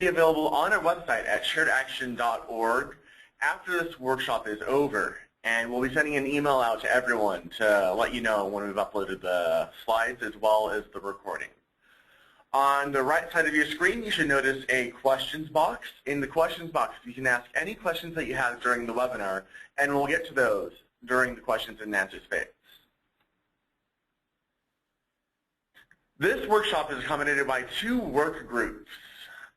be available on our website at sharedaction.org after this workshop is over. And we'll be sending an email out to everyone to let you know when we've uploaded the slides as well as the recording. On the right side of your screen, you should notice a questions box. In the questions box, you can ask any questions that you have during the webinar, and we'll get to those during the questions and answers phase. This workshop is accommodated by 2 work groups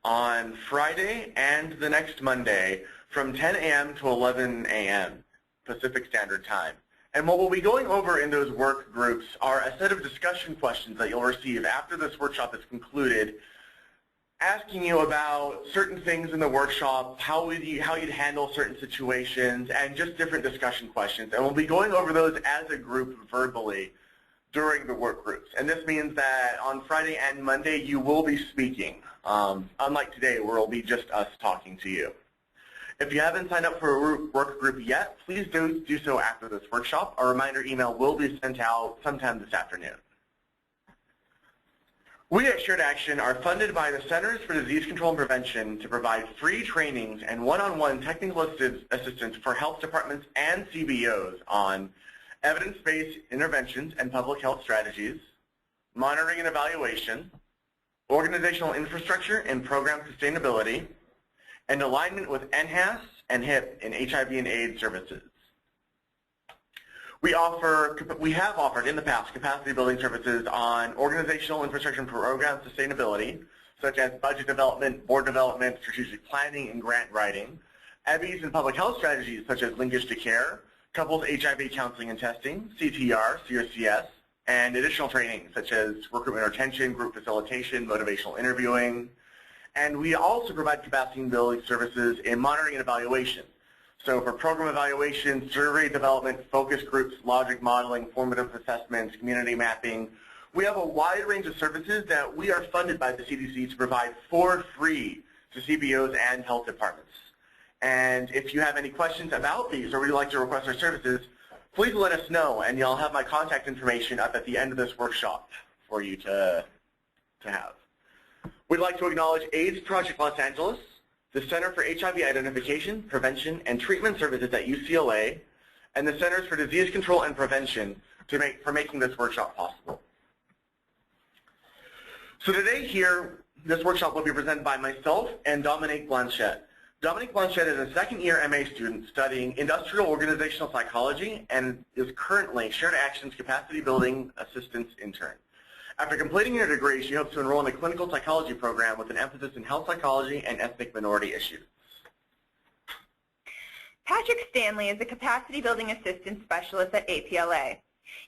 on Friday and the next Monday from 10 a.m. to 11 a.m. Pacific Standard Time. And what we'll be going over in those work groups are a set of discussion questions that you'll receive after this workshop is concluded, asking you about certain things in the workshop, how you'd handle certain situations, and just different discussion questions. And we'll be going over those as a group verbally during the work groups. And this means that on Friday and Monday you will be speaking, unlike today where it'll be just us talking to you. If you haven't signed up for a work group yet, please do so after this workshop. A reminder email will be sent out sometime this afternoon. We at Shared Action are funded by the Centers for Disease Control and Prevention to provide free trainings and one-on-one technical assistance for health departments and CBOs on evidence-based interventions and public health strategies, monitoring and evaluation, organizational infrastructure and program sustainability, and alignment with NHAS and HIP in HIV and AIDS services. We have offered in the past capacity building services on organizational infrastructure and program sustainability, such as budget development, board development, strategic planning, and grant writing, EBIs and public health strategies such as linkage to care, couples HIV counseling and testing, CTR, CRCS, and additional training such as recruitment retention, group facilitation, motivational interviewing. And we also provide capacity building services in monitoring and evaluation. So for program evaluation, survey development, focus groups, logic modeling, formative assessments, community mapping, we have a wide range of services that we are funded by the CDC to provide for free to CBOs and health departments. And if you have any questions about these or would like to request our services, please let us know, and you'll have my contact information up at the end of this workshop for you to have. We'd like to acknowledge AIDS Project Los Angeles, the Center for HIV Identification, Prevention, and Treatment Services at UCLA, and the Centers for Disease Control and Prevention for making this workshop possible. So today here, this workshop will be presented by myself and Dominique Blanchette. Dominique Blanchette is a second-year MA student studying industrial organizational psychology and is currently Shared Action's Capacity Building Assistance Intern. After completing her degree, she hopes to enroll in a clinical psychology program with an emphasis in health psychology and ethnic minority issues. Patrick Stanley is a Capacity Building Assistance Specialist at APLA.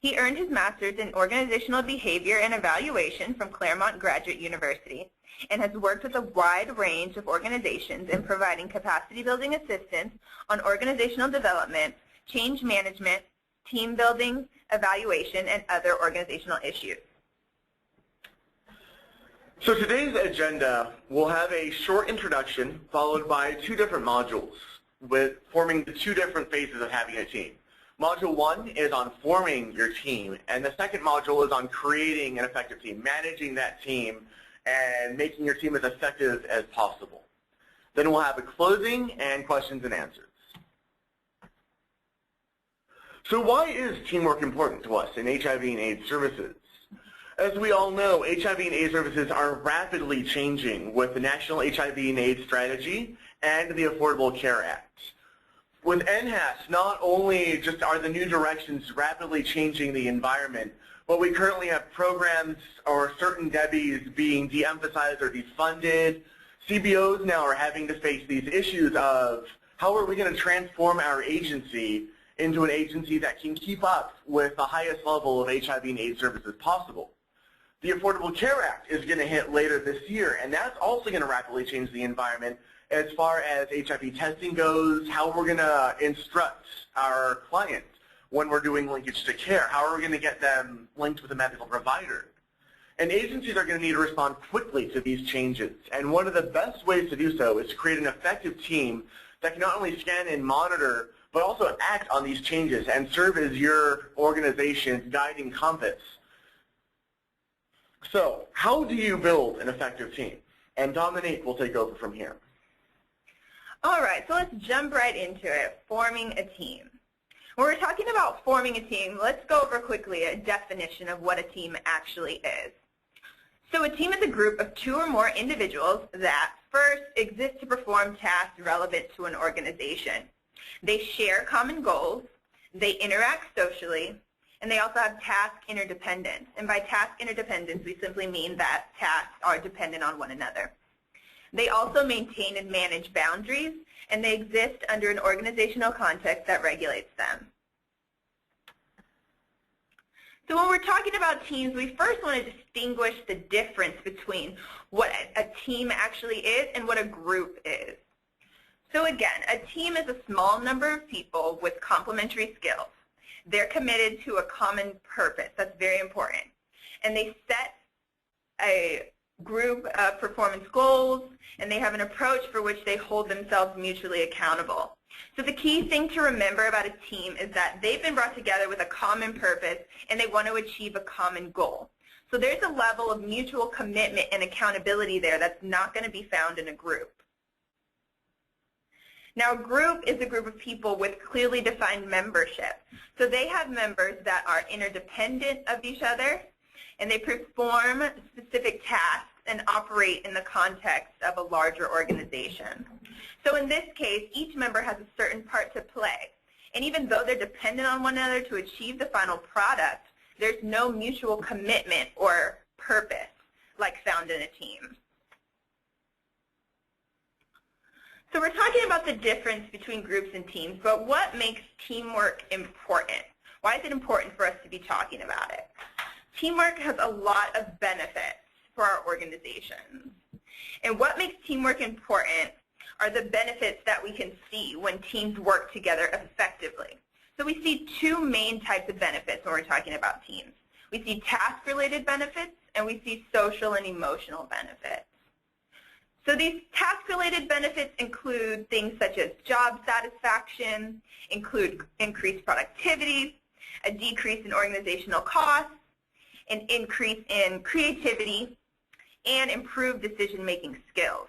He earned his master's in Organizational Behavior and Evaluation from Claremont Graduate University and has worked with a wide range of organizations in providing capacity building assistance on organizational development, change management, team building, evaluation, and other organizational issues. So today's agenda will have a short introduction followed by 2 different modules with forming the 2 different phases of having a team. Module 1 is on forming your team, and the second module is on creating an effective team, managing that team, and making your team as effective as possible. Then we'll have a closing and questions and answers. So why is teamwork important to us in HIV and AIDS services? As we all know, HIV and AIDS services are rapidly changing with the National HIV and AIDS Strategy and the Affordable Care Act. With NHAS, not only just are the new directions rapidly changing the environment, but we currently have programs or certain DEBIs being de-emphasized or defunded. CBOs now are having to face these issues of how are we going to transform our agency into an agency that can keep up with the highest level of HIV and AIDS services possible. The Affordable Care Act is going to hit later this year, and that's also going to rapidly change the environment as far as HIV testing goes, how we're going to instruct our clients when we're doing linkage to care, how are we going to get them linked with a medical provider. And agencies are going to need to respond quickly to these changes, and one of the best ways to do so is to create an effective team that can not only scan and monitor, but also act on these changes and serve as your organization's guiding compass. So, how do you build an effective team? And Dominique will take over from here. All right, so let's jump right into it, forming a team. When we're talking about forming a team, let's go over quickly a definition of what a team actually is. So a team is a group of 2 or more individuals that first exist to perform tasks relevant to an organization. They share common goals, they interact socially, and they also have task interdependence. And by task interdependence, we simply mean that tasks are dependent on one another. They also maintain and manage boundaries, and they exist under an organizational context that regulates them. So when we're talking about teams, we first want to distinguish the difference between what a team actually is and what a group is. So again, a team is a small number of people with complementary skills. They're committed to a common purpose. That's very important. And they set a group performance goals, and they have an approach for which they hold themselves mutually accountable. So the key thing to remember about a team is that they've been brought together with a common purpose, and they want to achieve a common goal. So there's a level of mutual commitment and accountability there that's not going to be found in a group. Now, a group is a group of people with clearly defined membership. So they have members that are interdependent of each other, and they perform specific tasks and operate in the context of a larger organization. So in this case, each member has a certain part to play. And even though they're dependent on one another to achieve the final product, there's no mutual commitment or purpose like found in a team. So we're talking about the difference between groups and teams, but what makes teamwork important? Why is it important for us to be talking about it? Teamwork has a lot of benefits for our organizations. And what makes teamwork important are the benefits that we can see when teams work together effectively. So we see 2 main types of benefits when we're talking about teams. We see task-related benefits, and we see social and emotional benefits. So these task-related benefits include things such as job satisfaction, include increased productivity, a decrease in organizational costs, an increase in creativity, and improved decision-making skills.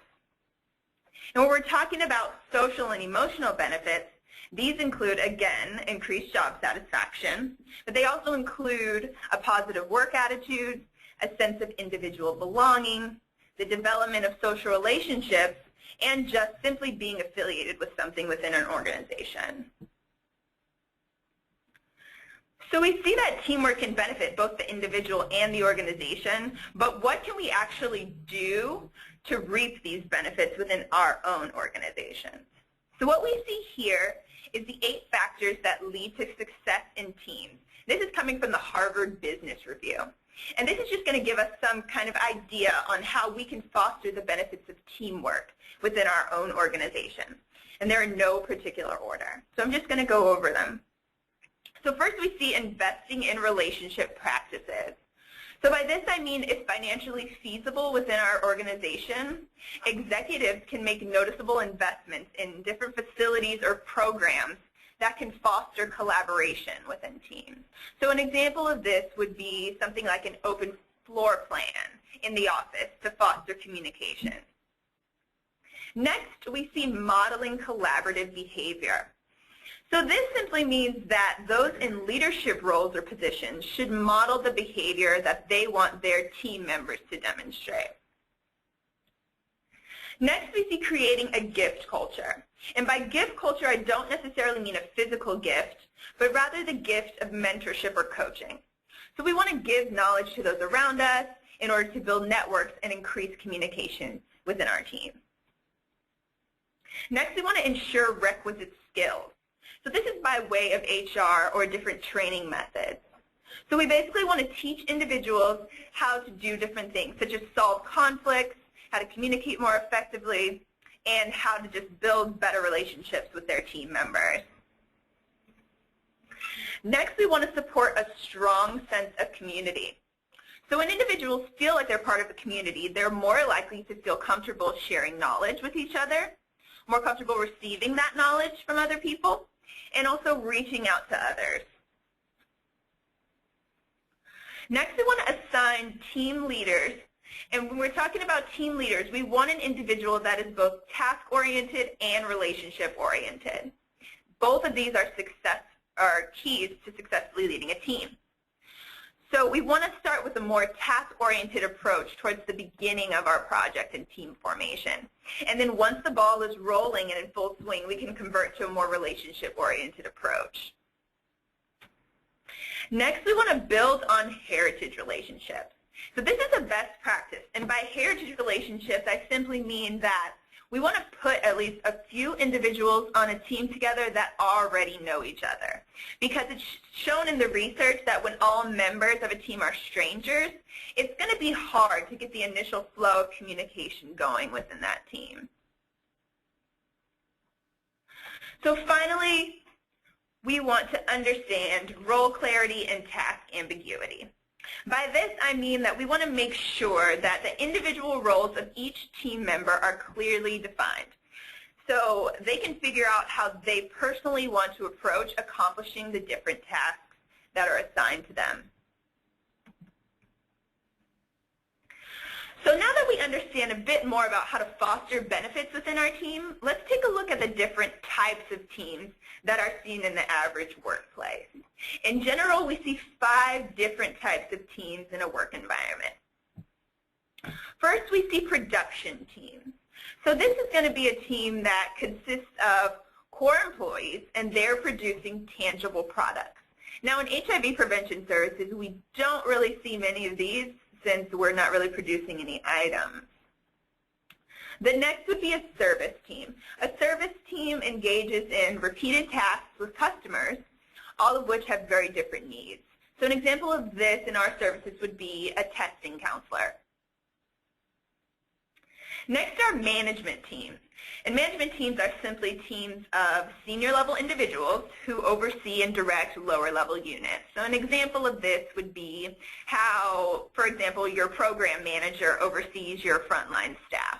And when we're talking about social and emotional benefits, these include, again, increased job satisfaction, but they also include a positive work attitude, a sense of individual belonging, the development of social relationships, and just simply being affiliated with something within an organization. So we see that teamwork can benefit both the individual and the organization, but what can we actually do to reap these benefits within our own organizations? So what we see here is the 8 factors that lead to success in teams. This is coming from the Harvard Business Review. And this is just going to give us some kind of idea on how we can foster the benefits of teamwork within our own organization. And they're in no particular order. So I'm just going to go over them. So first we see investing in relationship practices. So by this I mean if financially feasible within our organization, executives can make noticeable investments in different facilities or programs that can foster collaboration within teams. So an example of this would be something like an open floor plan in the office to foster communication. Next, we see modeling collaborative behavior. So this simply means that those in leadership roles or positions should model the behavior that they want their team members to demonstrate. Next, we see creating a gift culture. And by gift culture, I don't necessarily mean a physical gift, but rather the gift of mentorship or coaching. So we want to give knowledge to those around us in order to build networks and increase communication within our team. Next, we want to ensure requisite skills. So this is by way of HR or different training methods. So we basically want to teach individuals how to do different things, such as solve conflicts, how to communicate more effectively, and how to just build better relationships with their team members. Next, we want to support a strong sense of community. So when individuals feel like they're part of a community, they're more likely to feel comfortable sharing knowledge with each other, more comfortable receiving that knowledge from other people, and also reaching out to others. Next, we want to assign team leaders And when we're talking about team leaders, we want an individual that is both task-oriented and relationship-oriented. Both of these are keys to successfully leading a team. So we want to start with a more task-oriented approach towards the beginning of our project and team formation. And then once the ball is rolling and in full swing, we can convert to a more relationship-oriented approach. Next, we want to build on heritage relationships. So this is a best practice, and by heritage relationships, I simply mean that we want to put at least a few individuals on a team together that already know each other. Because it's shown in the research that when all members of a team are strangers, it's going to be hard to get the initial flow of communication going within that team. So finally, we want to understand role clarity and task ambiguity. By this, I mean that we want to make sure that the individual roles of each team member are clearly defined, so they can figure out how they personally want to approach accomplishing the different tasks that are assigned to them. So now that we understand a bit more about how to foster benefits within our team, let's take a look at the different types of teams that are seen in the average workplace. In general, we see 5 different types of teams in a work environment. First, we see production teams. So this is going to be a team that consists of core employees, and they're producing tangible products. Now, in HIV prevention services, we don't really see many of these since we're not really producing any items. The next would be a service team. A service team engages in repeated tasks with customers, all of which have very different needs. So an example of this in our services would be a testing counselor. Next are management teams. And management teams are simply teams of senior level individuals who oversee and direct lower level units. So an example of this would be how, for example, your program manager oversees your frontline staff.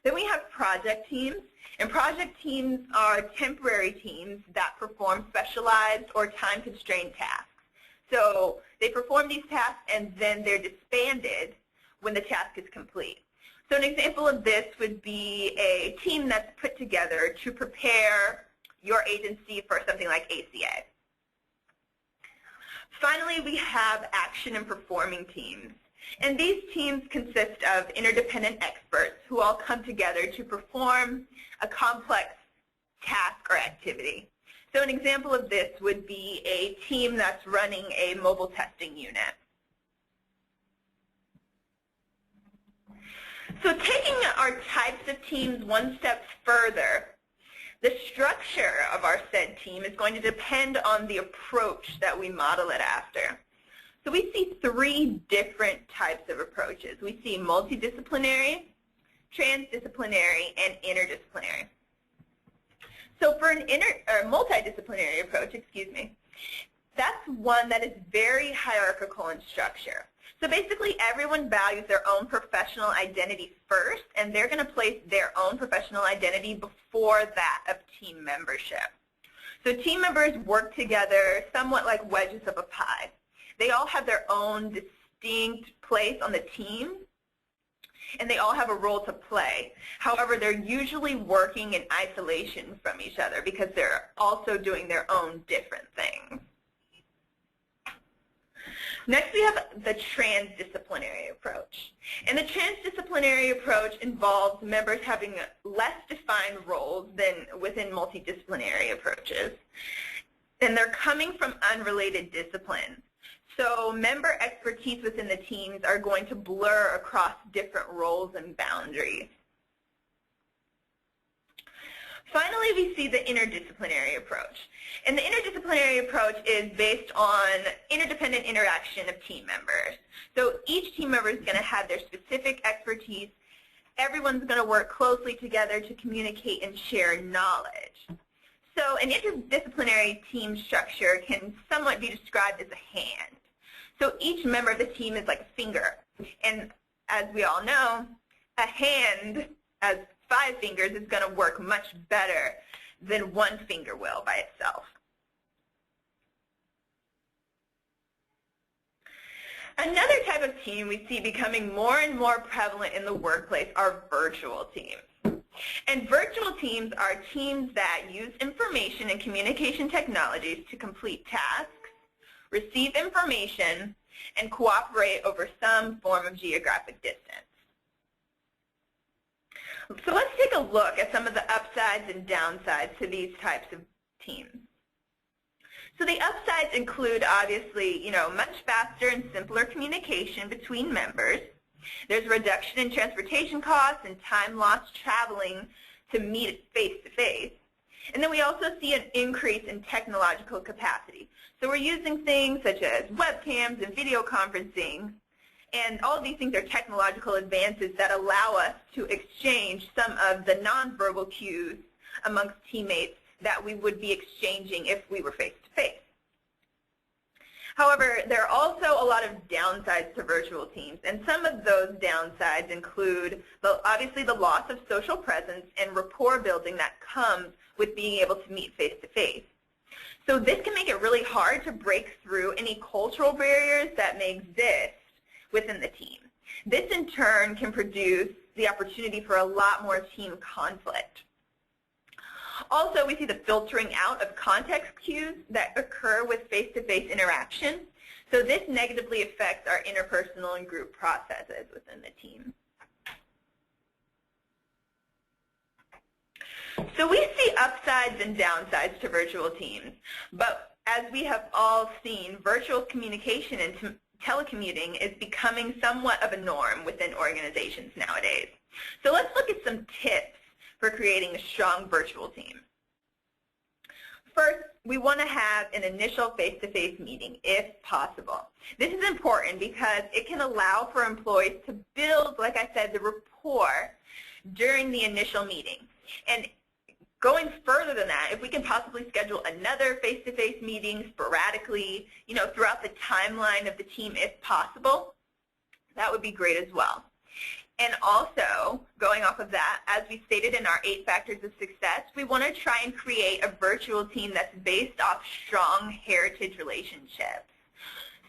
Then we have project teams, and project teams are temporary teams that perform specialized or time-constrained tasks. So they perform these tasks and then they're disbanded when the task is complete. So an example of this would be a team that's put together to prepare your agency for something like ACA. Finally, we have action and performing teams. And these teams consist of interdependent experts who all come together to perform a complex task or activity. So an example of this would be a team that's running a mobile testing unit. So taking our types of teams one step further, the structure of our said team is going to depend on the approach that we model it after. So we see 3 different types of approaches. We see multidisciplinary, transdisciplinary, and interdisciplinary. So for an multidisciplinary approach, that's one that is very hierarchical in structure. So basically everyone values their own professional identity first, and they're going to place their own professional identity before that of team membership. So team members work together somewhat like wedges of a pie. They all have their own distinct place on the team, and they all have a role to play. However, they're usually working in isolation from each other because they're also doing their own different things. Next, we have the transdisciplinary approach. And the transdisciplinary approach involves members having less defined roles than within multidisciplinary approaches. And they're coming from unrelated disciplines. So member expertise within the teams are going to blur across different roles and boundaries. Finally, we see the interdisciplinary approach. And the interdisciplinary approach is based on interdependent interaction of team members. So each team member is going to have their specific expertise. Everyone's going to work closely together to communicate and share knowledge. So an interdisciplinary team structure can somewhat be described as a hand. So each member of the team is like a finger. And as we all know, a hand as 5 fingers is going to work much better than 1 finger will by itself. Another type of team we see becoming more and more prevalent in the workplace are virtual teams. And virtual teams are teams that use information and communication technologies to complete tasks, receive information, and cooperate over some form of geographic distance. So let's take a look at some of the upsides and downsides to these types of teams. So the upsides include, obviously, much faster and simpler communication between members. There's a reduction in transportation costs and time lost traveling to meet face-to-face. And then we also see an increase in technological capacity. So we're using things such as webcams and video conferencing, and all of these things are technological advances that allow us to exchange some of the nonverbal cues amongst teammates that we would be exchanging if we were face-to-face. However, there are also a lot of downsides to virtual teams, and some of those downsides include, obviously, the loss of social presence and rapport building that comes with being able to meet face-to-face. So this can make it really hard to break through any cultural barriers that may exist within the team. This, in turn, can produce the opportunity for a lot more team conflict. Also, we see the filtering out of context cues that occur with face-to-face interaction. So this negatively affects our interpersonal and group processes within the team. So we see upsides and downsides to virtual teams, but as we have all seen, virtual communication and telecommuting is becoming somewhat of a norm within organizations nowadays. So let's look at some tips for creating a strong virtual team. First, we want to have an initial face-to-face meeting if possible. This is important because it can allow for employees to build, like I said, the rapport during the initial meeting. And going further than that, if we can possibly schedule another face-to-face meeting sporadically, throughout the timeline of the team if possible, that would be great as well. And also, going off of that, as we stated in our 8 factors of success, we want to try and create a virtual team that's based off strong heritage relationships.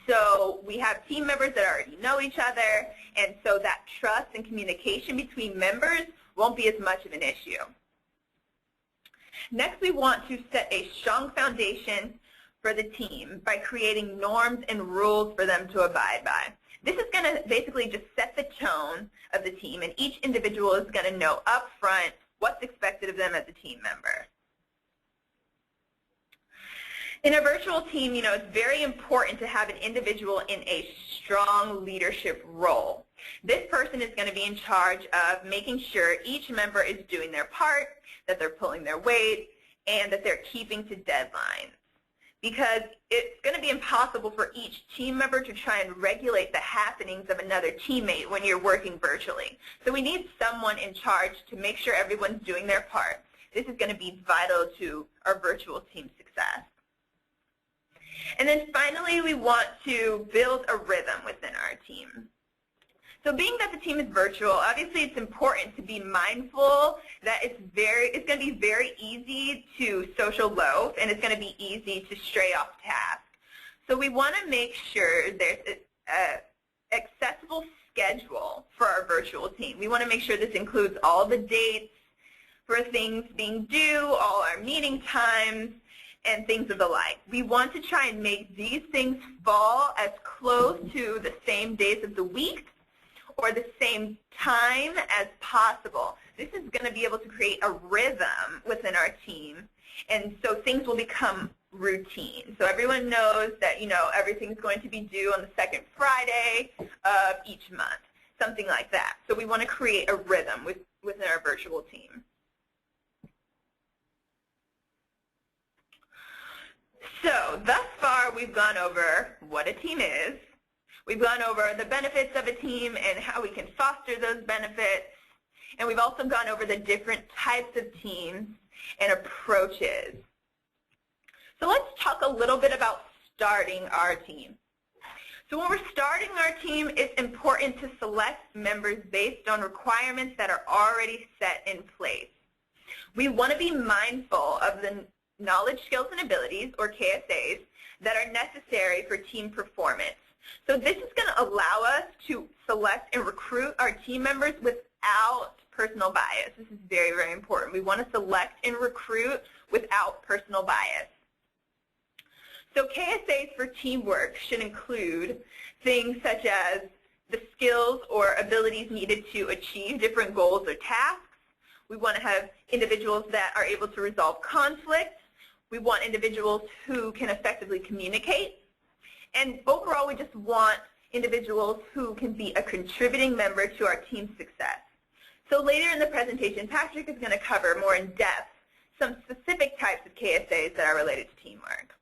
So we have team members that already know each other, and so that trust and communication between members won't be as much of an issue. Next, we want to set a strong foundation for the team by creating norms and rules for them to abide by. This is going to basically just set the tone of the team, and each individual is going to know up front what's expected of them as a team member. In a virtual team, it's very important to have an individual in a strong leadership role. This person is going to be in charge of making sure each member is doing their part, that they're pulling their weight, and that they're keeping to deadlines. Because it's going to be impossible for each team member to try and regulate the happenings of another teammate when you're working virtually. So we need someone in charge to make sure everyone's doing their part. This is going to be vital to our virtual team success. And then finally, we want to build a rhythm within our team. So being that the team is virtual, obviously it's important to be mindful that it's going to be very easy to social loaf, and it's going to be easy to stray off task. So we want to make sure there's an accessible schedule for our virtual team. We want to make sure this includes all the dates for things being due, all our meeting times, and things of the like. We want to try and make these things fall as close to the same days of the week or the same time as possible. This is going to be able to create a rhythm within our team, and so things will become routine. So everyone knows that, everything's going to be due on the second Friday of each month, something like that. So we want to create a rhythm within our virtual team. So thus far, we've gone over what a team is. We've gone over the benefits of a team and how we can foster those benefits. And we've also gone over the different types of teams and approaches. So let's talk a little bit about starting our team. So when we're starting our team, it's important to select members based on requirements that are already set in place. We want to be mindful of the knowledge, skills, and abilities, or KSAs, that are necessary for team performance. So this is going to allow us to select and recruit our team members without personal bias. This is very, very important. We want to select and recruit without personal bias. So KSAs for teamwork should include things such as the skills or abilities needed to achieve different goals or tasks. We want to have individuals that are able to resolve conflict. We want individuals who can effectively communicate. And overall, we just want individuals who can be a contributing member to our team's success. So later in the presentation, Patrick is going to cover more in depth some specific types of KSAs that are related to teamwork.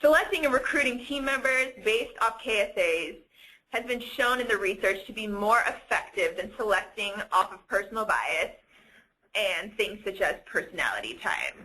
Selecting and recruiting team members based off KSAs has been shown in the research to be more effective than selecting off of personal bias and things such as personality type.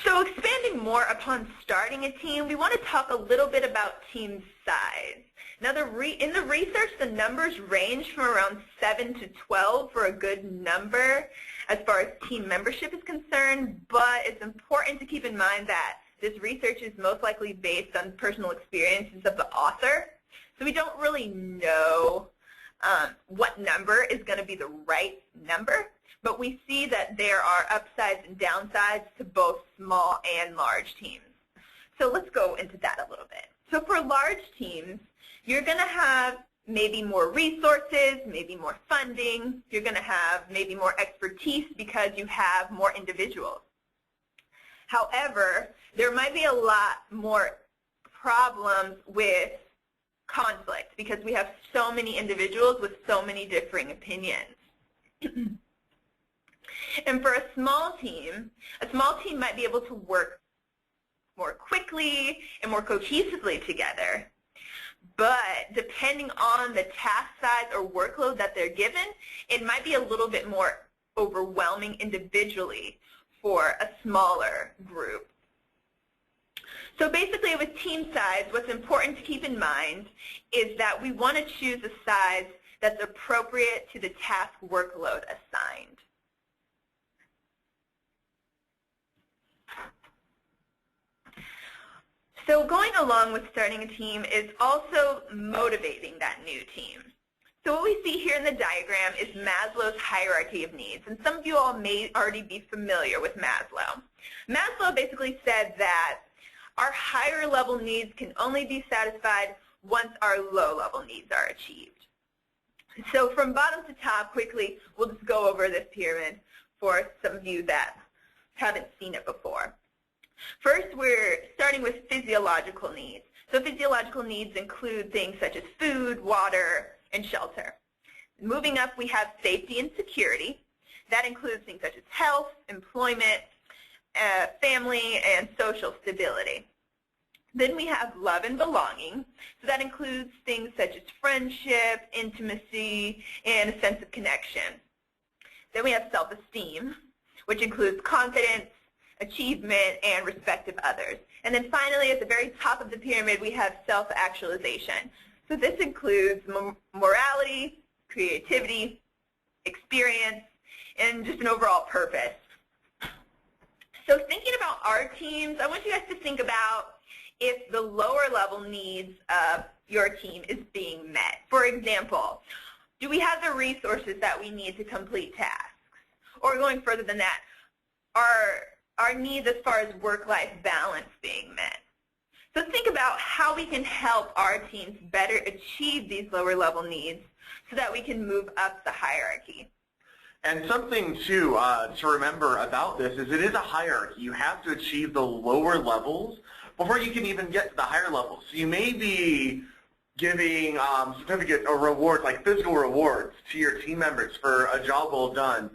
So expanding more upon starting a team, we want to talk a little bit about team size. Now, in the research, the numbers range from around 7 to 12 for a good number as far as team membership is concerned, but it's important to keep in mind that this research is most likely based on personal experiences of the author. So we don't really know what number is going to be the right number, but we see that there are upsides and downsides to both small and large teams. So let's go into that a little bit. So for large teams, you're going to have maybe more resources, maybe more funding. You're going to have maybe more expertise because you have more individuals. However, there might be a lot more problems with conflict because we have so many individuals with so many differing opinions. And for a small team might be able to work more quickly and more cohesively together. But depending on the task size or workload that they're given, it might be a little bit more overwhelming individually for a smaller group. So basically with team size, what's important to keep in mind is that we want to choose a size that's appropriate to the task workload assigned. So going along with starting a team is also motivating that new team. So what we see here in the diagram is Maslow's hierarchy of needs. And some of you all may already be familiar with Maslow. Maslow basically said that our higher level needs can only be satisfied once our low level needs are achieved. So from bottom to top, quickly, we'll just go over this pyramid for some of you that haven't seen it before. First, we're starting with physiological needs. So physiological needs include things such as food, water, and shelter. Moving up, we have safety and security. That includes things such as health, employment, family, and social stability. Then we have love and belonging. So that includes things such as friendship, intimacy, and a sense of connection. Then we have self-esteem, which includes confidence, achievement, and respect of others. And then finally, at the very top of the pyramid, we have self-actualization. So this includes morality, creativity, experience, and just an overall purpose. So thinking about our teams, I want you guys to think about if the lower level needs of your team is being met. For example, do we have the resources that we need to complete tasks? Or going further than that, are our needs as far as work-life balance being met? So think about how we can help our teams better achieve these lower level needs so that we can move up the hierarchy. And something to remember about this is it is a hierarchy. You have to achieve the lower levels before you can even get to the higher levels. So you may be giving certificate or rewards, like physical rewards, to your team members for a job well done.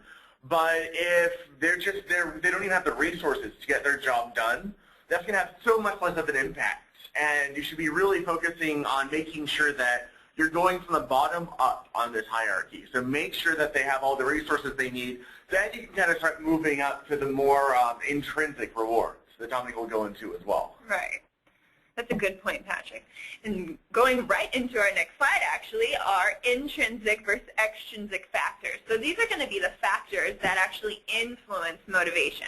But if they don't even have the resources to get their job done, that's going to have so much less of an impact. And you should be really focusing on making sure that you're going from the bottom up on this hierarchy. So make sure that they have all the resources they need. Then you can kind of start moving up to the more intrinsic rewards that Dominique will go into as well. Right. That's a good point, Patrick. And going right into our next slide, actually, are intrinsic versus extrinsic factors. So these are going to be the factors that actually influence motivation.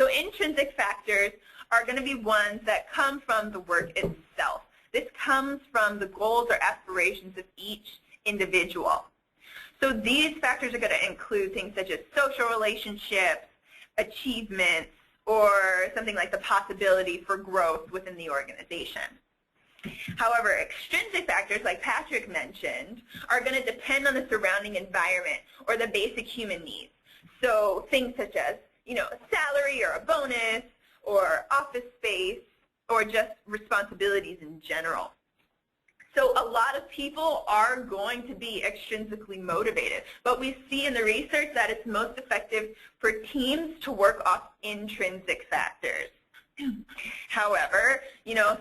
So intrinsic factors are going to be ones that come from the work itself. This comes from the goals or aspirations of each individual. So these factors are going to include things such as social relationships, achievements, or something like the possibility for growth within the organization. However, extrinsic factors, like Patrick mentioned, are going to depend on the surrounding environment or the basic human needs. So things such as, a salary or a bonus or office space or just responsibilities in general. So a lot of people are going to be extrinsically motivated, but we see in the research that it's most effective for teams to work off intrinsic factors. However,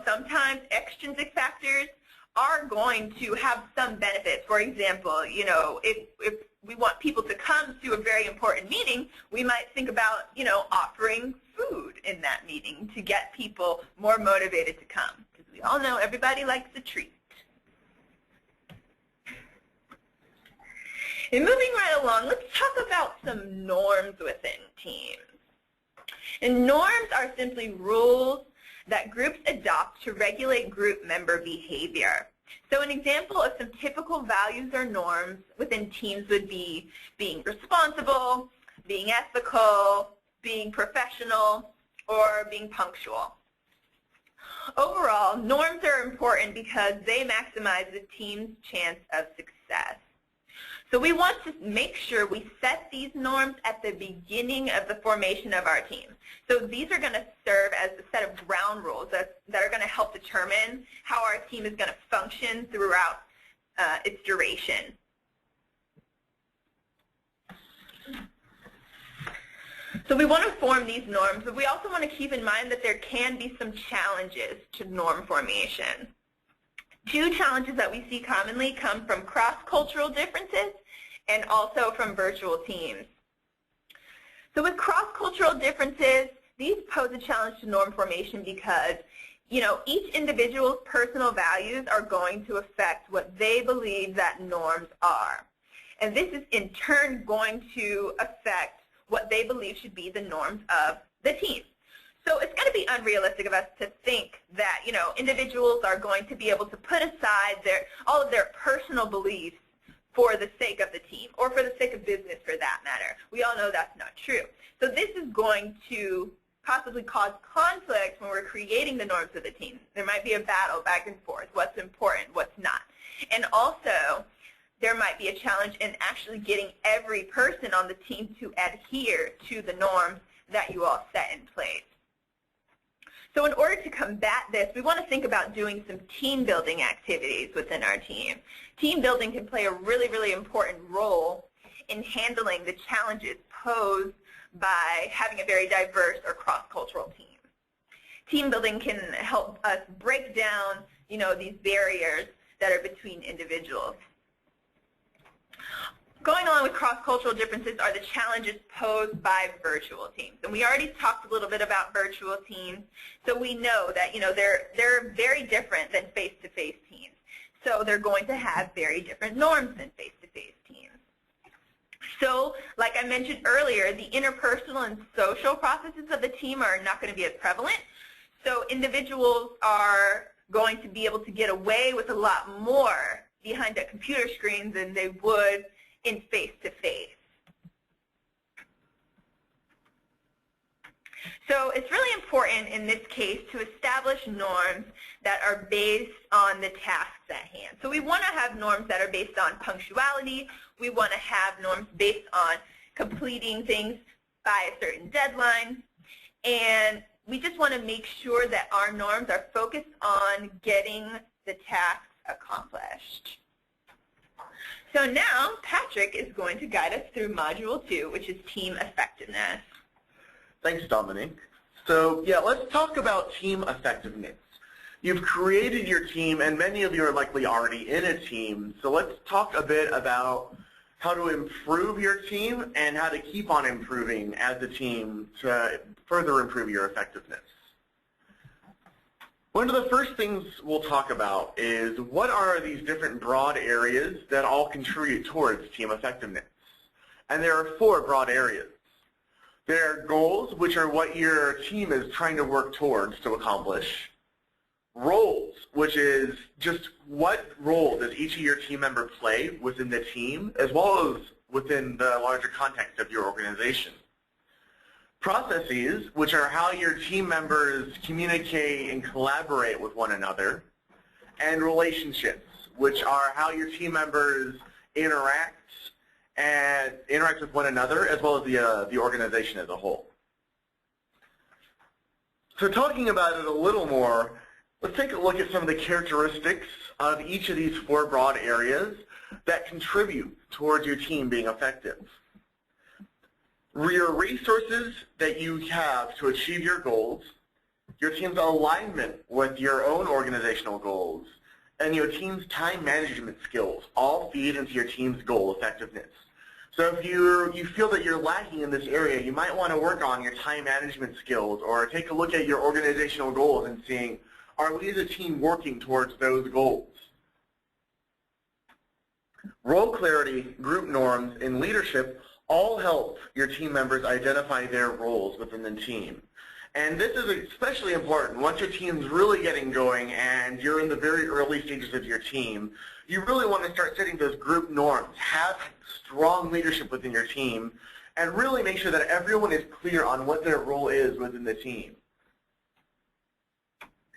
sometimes extrinsic factors are going to have some benefits. For example, if we want people to come to a very important meeting, we might think about, offering food in that meeting to get people more motivated to come. Because we all know everybody likes a treat. And moving right along, let's talk about some norms within teams. And norms are simply rules that groups adopt to regulate group member behavior. So an example of some typical values or norms within teams would be being responsible, being ethical, being professional, or being punctual. Overall, norms are important because they maximize the team's chance of success. So we want to make sure we set these norms at the beginning of the formation of our team. So these are going to serve as a set of ground rules that are going to help determine how our team is going to function throughout its duration. So we want to form these norms, but we also want to keep in mind that there can be some challenges to norm formation. Two challenges that we see commonly come from cross-cultural differences and also from virtual teams. So with cross-cultural differences, these pose a challenge to norm formation because, each individual's personal values are going to affect what they believe that norms are. And this is in turn going to affect what they believe should be the norms of the team. So it's going to be unrealistic of us to think that, individuals are going to be able to put aside all of their personal beliefs for the sake of the team or for the sake of business for that matter. We all know that's not true. So this is going to possibly cause conflict when we're creating the norms of the team. There might be a battle back and forth, what's important, what's not. And also, there might be a challenge in actually getting every person on the team to adhere to the norms that you all set in place. So in order to combat this, we want to think about doing some team building activities within our team. Team building can play a really, really important role in handling the challenges posed by having a very diverse or cross-cultural team. Team building can help us break down, these barriers that are between individuals. Going along with cross-cultural differences are the challenges posed by virtual teams. And we already talked a little bit about virtual teams, so we know that they're very different than face-to-face teams. So they're going to have very different norms than face-to-face teams. So, like I mentioned earlier, the interpersonal and social processes of the team are not going to be as prevalent. So individuals are going to be able to get away with a lot more behind a computer screen than they would in face-to-face. So it's really important in this case to establish norms that are based on the tasks at hand. So we want to have norms that are based on punctuality. We want to have norms based on completing things by a certain deadline. And we just want to make sure that our norms are focused on getting the tasks accomplished. So now Patrick is going to guide us through Module 2, which is team effectiveness. Thanks, Dominique. So yeah, let's talk about team effectiveness. You've created your team, and many of you are likely already in a team. So let's talk a bit about how to improve your team and how to keep on improving as a team to further improve your effectiveness. One of the first things we'll talk about is what are these different broad areas that all contribute towards team effectiveness. And there are 4 broad areas. There are goals, which are what your team is trying to work towards to accomplish. Roles, which is just what role does each of your team members play within the team, as well as within the larger context of your organization. Processes, which are how your team members communicate and collaborate with one another. And relationships, which are how your team members interact with one another, as well as the organization as a whole. So talking about it a little more, let's take a look at some of the characteristics of each of these four broad areas that contribute towards your team being effective. Your resources that you have to achieve your goals, your team's alignment with your own organizational goals, and your team's time management skills all feed into your team's goal effectiveness. So if you feel that you're lacking in this area, you might want to work on your time management skills or take a look at your organizational goals and seeing, are we as a team working towards those goals? Role clarity, group norms, and leadership all help your team members identify their roles within the team. And this is especially important once your team's really getting going and you're in the very early stages of your team. You really want to start setting those group norms, have strong leadership within your team, and really make sure that everyone is clear on what their role is within the team.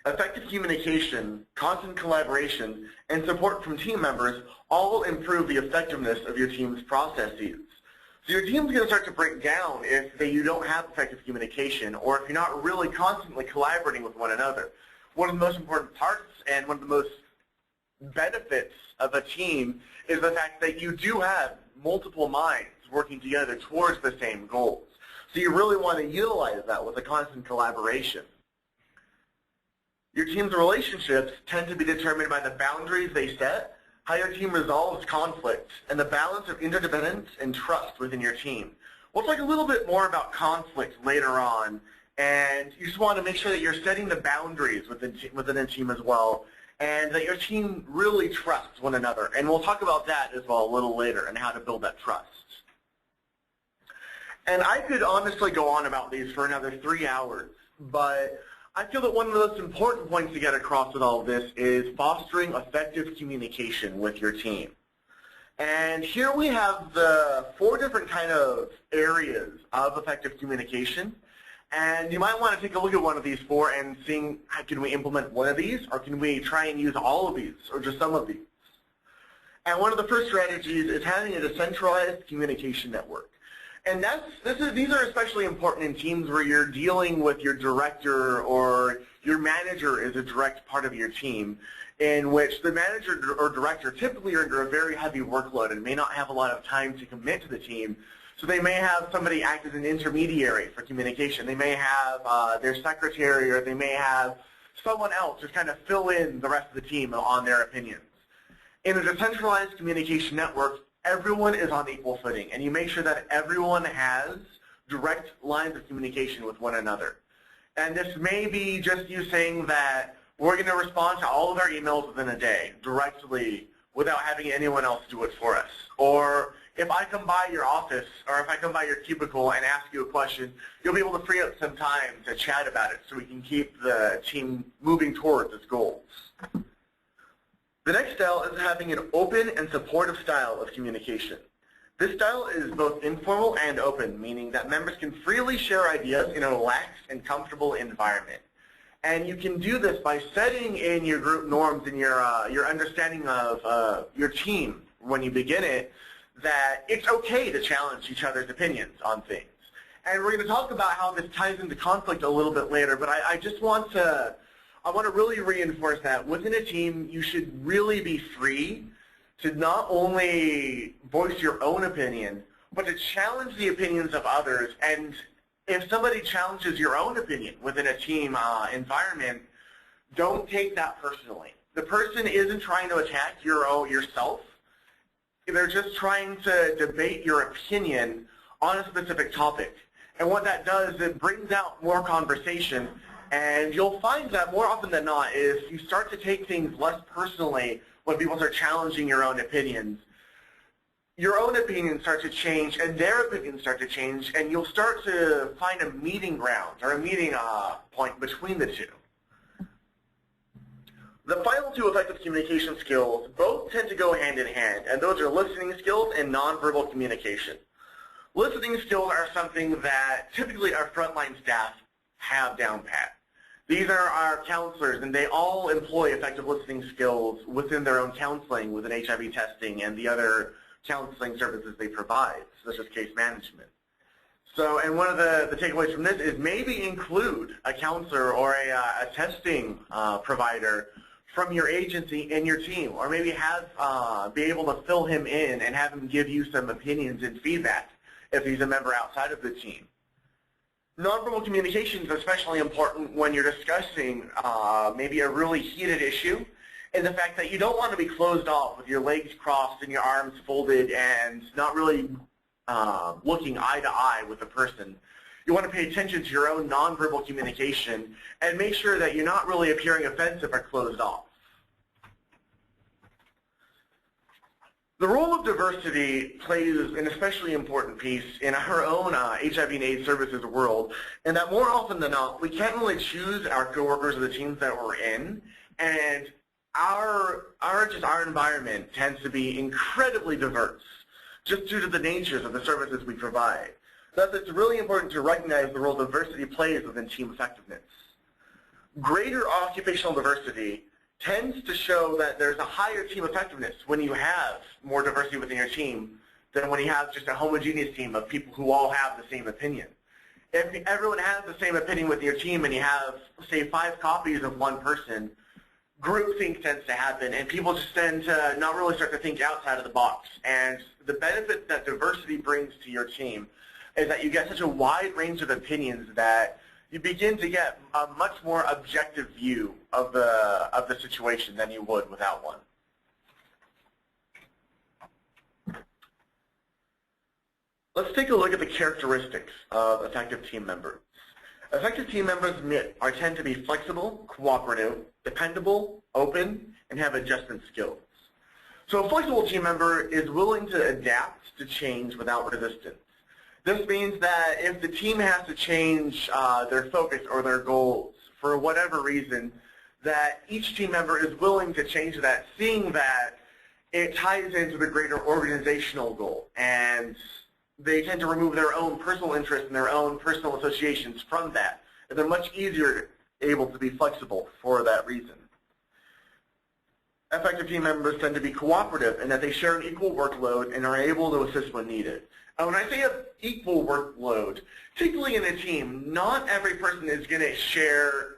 Effective communication, constant collaboration, and support from team members all improve the effectiveness of your team's processes. So your team's going to start to break down if you don't have effective communication or if you're not really constantly collaborating with one another. One of the most important parts and one of the most benefits of a team is the fact that you do have multiple minds working together towards the same goals. So you really want to utilize that with a constant collaboration. Your team's relationships tend to be determined by the boundaries they set, how your team resolves conflict, and the balance of interdependence and trust within your team. We'll talk a little bit more about conflict later on, and you just want to make sure that you're setting the boundaries within a team as well, and that your team really trusts one another. And we'll talk about that as well a little later and how to build that trust. And I could honestly go on about these for another 3 hours, but I feel that one of the most important points to get across with all of this is fostering effective communication with your team. And here we have the 4 different kind of areas of effective communication. And you might want to take a look at one of these 4 and see, can we implement one of these, or can we try and use all of these, or just some of these? And one of the first strategies is having a decentralized communication network. And these are especially important in teams where you're dealing with your director or your manager is a direct part of your team, in which the manager or director typically are under a very heavy workload and may not have a lot of time to commit to the team. So they may have somebody act as an intermediary for communication. They may have their secretary, or they may have someone else just kind of fill in the rest of the team on their opinions. In a decentralized communication network, everyone is on equal footing, and you make sure that everyone has direct lines of communication with one another. And this may be just you saying that we're going to respond to all of our emails within a day directly without having anyone else do it for us. Or if I come by your office or if I come by your cubicle and ask you a question, you'll be able to free up some time to chat about it so we can keep the team moving towards its goals. The next style is having an open and supportive style of communication. This style is both informal and open, meaning that members can freely share ideas in a relaxed and comfortable environment. And you can do this by setting in your group norms and your understanding of your team when you begin it, that it's okay to challenge each other's opinions on things. And we're going to talk about how this ties into conflict a little bit later, but I just want to really reinforce that within a team, you should really be free to not only voice your own opinion, but to challenge the opinions of others. And if somebody challenges your own opinion within a team environment, don't take that personally. The person isn't trying to attack yourself. They're just trying to debate your opinion on a specific topic. And what that does, it brings out more conversation. And you'll find that more often than not, if you start to take things less personally when people start challenging your own opinions, your own opinions start to change and their opinions start to change, and you'll start to find a meeting ground or a meeting point between the two. The final two effective communication skills both tend to go hand in hand, and those are listening skills and nonverbal communication. Listening skills are something that typically our frontline staff have down pat. These are our counselors, and they all employ effective listening skills within their own counseling within HIV testing and the other counseling services they provide, such as case management. So, and one of the takeaways from this is maybe include a counselor or a testing provider from your agency in your team, or maybe have be able to fill him in and have him give you some opinions and feedback if he's a member outside of the team. Nonverbal communication is especially important when you're discussing maybe a really heated issue, and the fact that you don't want to be closed off with your legs crossed and your arms folded and not really looking eye to eye with the person. You want to pay attention to your own nonverbal communication and make sure that you're not really appearing offensive or closed off. The role of diversity plays an especially important piece in our own HIV and AIDS services world, and that more often than not, we can't really choose our coworkers or the teams that we're in, and our environment tends to be incredibly diverse, just due to the natures of the services we provide. Thus, it's really important to recognize the role diversity plays within team effectiveness. Greater occupational diversity tends to show that there's a higher team effectiveness when you have more diversity within your team than when you have just a homogeneous team of people who all have the same opinion. If everyone has the same opinion with your team and you have, say, 5 copies of one person, groupthink tends to happen, and people just tend to not really start to think outside of the box. And the benefit that diversity brings to your team is that you get such a wide range of opinions that you begin to get a much more objective view of the situation than you would without one. Let's take a look at the characteristics of effective team members. Effective team members tend to be flexible, cooperative, dependable, open, and have adjustment skills. So a flexible team member is willing to adapt to change without resistance. This means that if the team has to change their focus or their goals for whatever reason, that each team member is willing to change that, seeing that it ties into the greater organizational goal, and they tend to remove their own personal interests and their own personal associations from that. And they're much easier able to be flexible for that reason. Effective team members tend to be cooperative in that they share an equal workload and are able to assist when needed. And when I say an equal workload, particularly in a team, not every person is going to share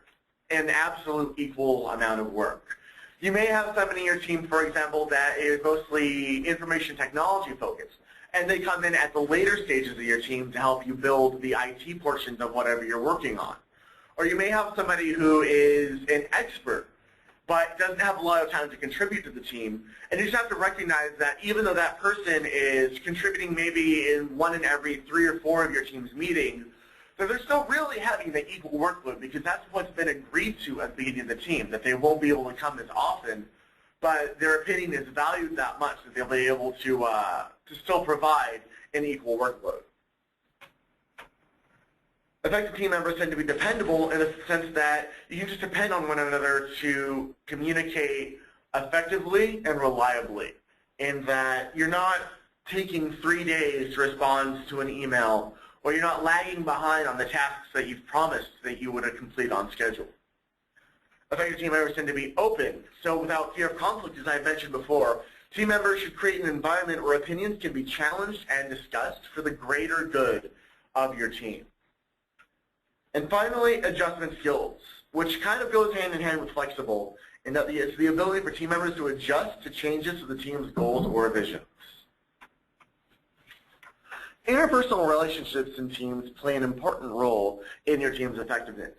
an absolute equal amount of work. You may have somebody in your team, for example, that is mostly information technology focused, and they come in at the later stages of your team to help you build the IT portions of whatever you're working on. Or you may have somebody who is an expert but doesn't have a lot of time to contribute to the team, and you just have to recognize that even though that person is contributing maybe in 1 in every 3 or 4 of your team's meetings, so they're still really having the equal workload because that's what's been agreed to at the beginning of the team, that they won't be able to come as often, but their opinion is valued that much that they'll be able to still provide an equal workload. Effective team members tend to be dependable in the sense that you can just depend on one another to communicate effectively and reliably, in that you're not taking 3 days to respond to an email, or you're not lagging behind on the tasks that you've promised that you would complete on schedule. Effective team members tend to be open, so without fear of conflict, as I mentioned before, team members should create an environment where opinions can be challenged and discussed for the greater good of your team. And finally, adjustment skills, which kind of goes hand in hand with flexible, in that it's the ability for team members to adjust to changes to the team's goals or visions. Interpersonal relationships in teams play an important role in your team's effectiveness.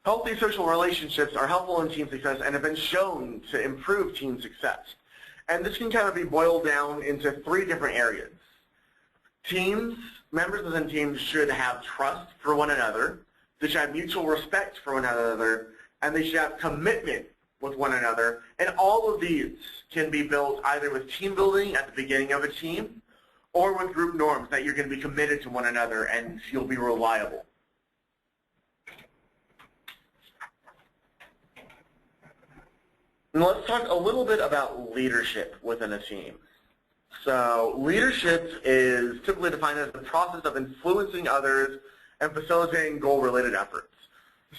Healthy social relationships are helpful in team success and have been shown to improve team success. And this can kind of be boiled down into 3 different areas. Members within teams should have trust for one another, they should have mutual respect for one another, and they should have commitment with one another. And all of these can be built either with team building at the beginning of a team, or with group norms that you're going to be committed to one another and you'll be reliable. And let's talk a little bit about leadership within a team. So leadership is typically defined as the process of influencing others and facilitating goal-related efforts.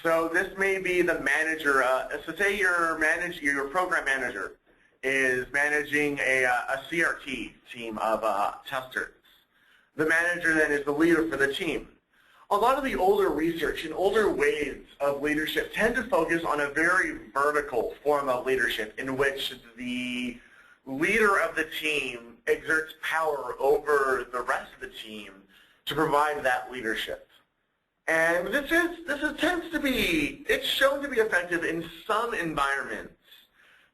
So this may be the manager. So say your program manager is managing a CRT team of testers. The manager then is the leader for the team. A lot of the older research and older ways of leadership tend to focus on a very vertical form of leadership in which the leader of the team exerts power over the rest of the team to provide that leadership. And it's shown to be effective in some environments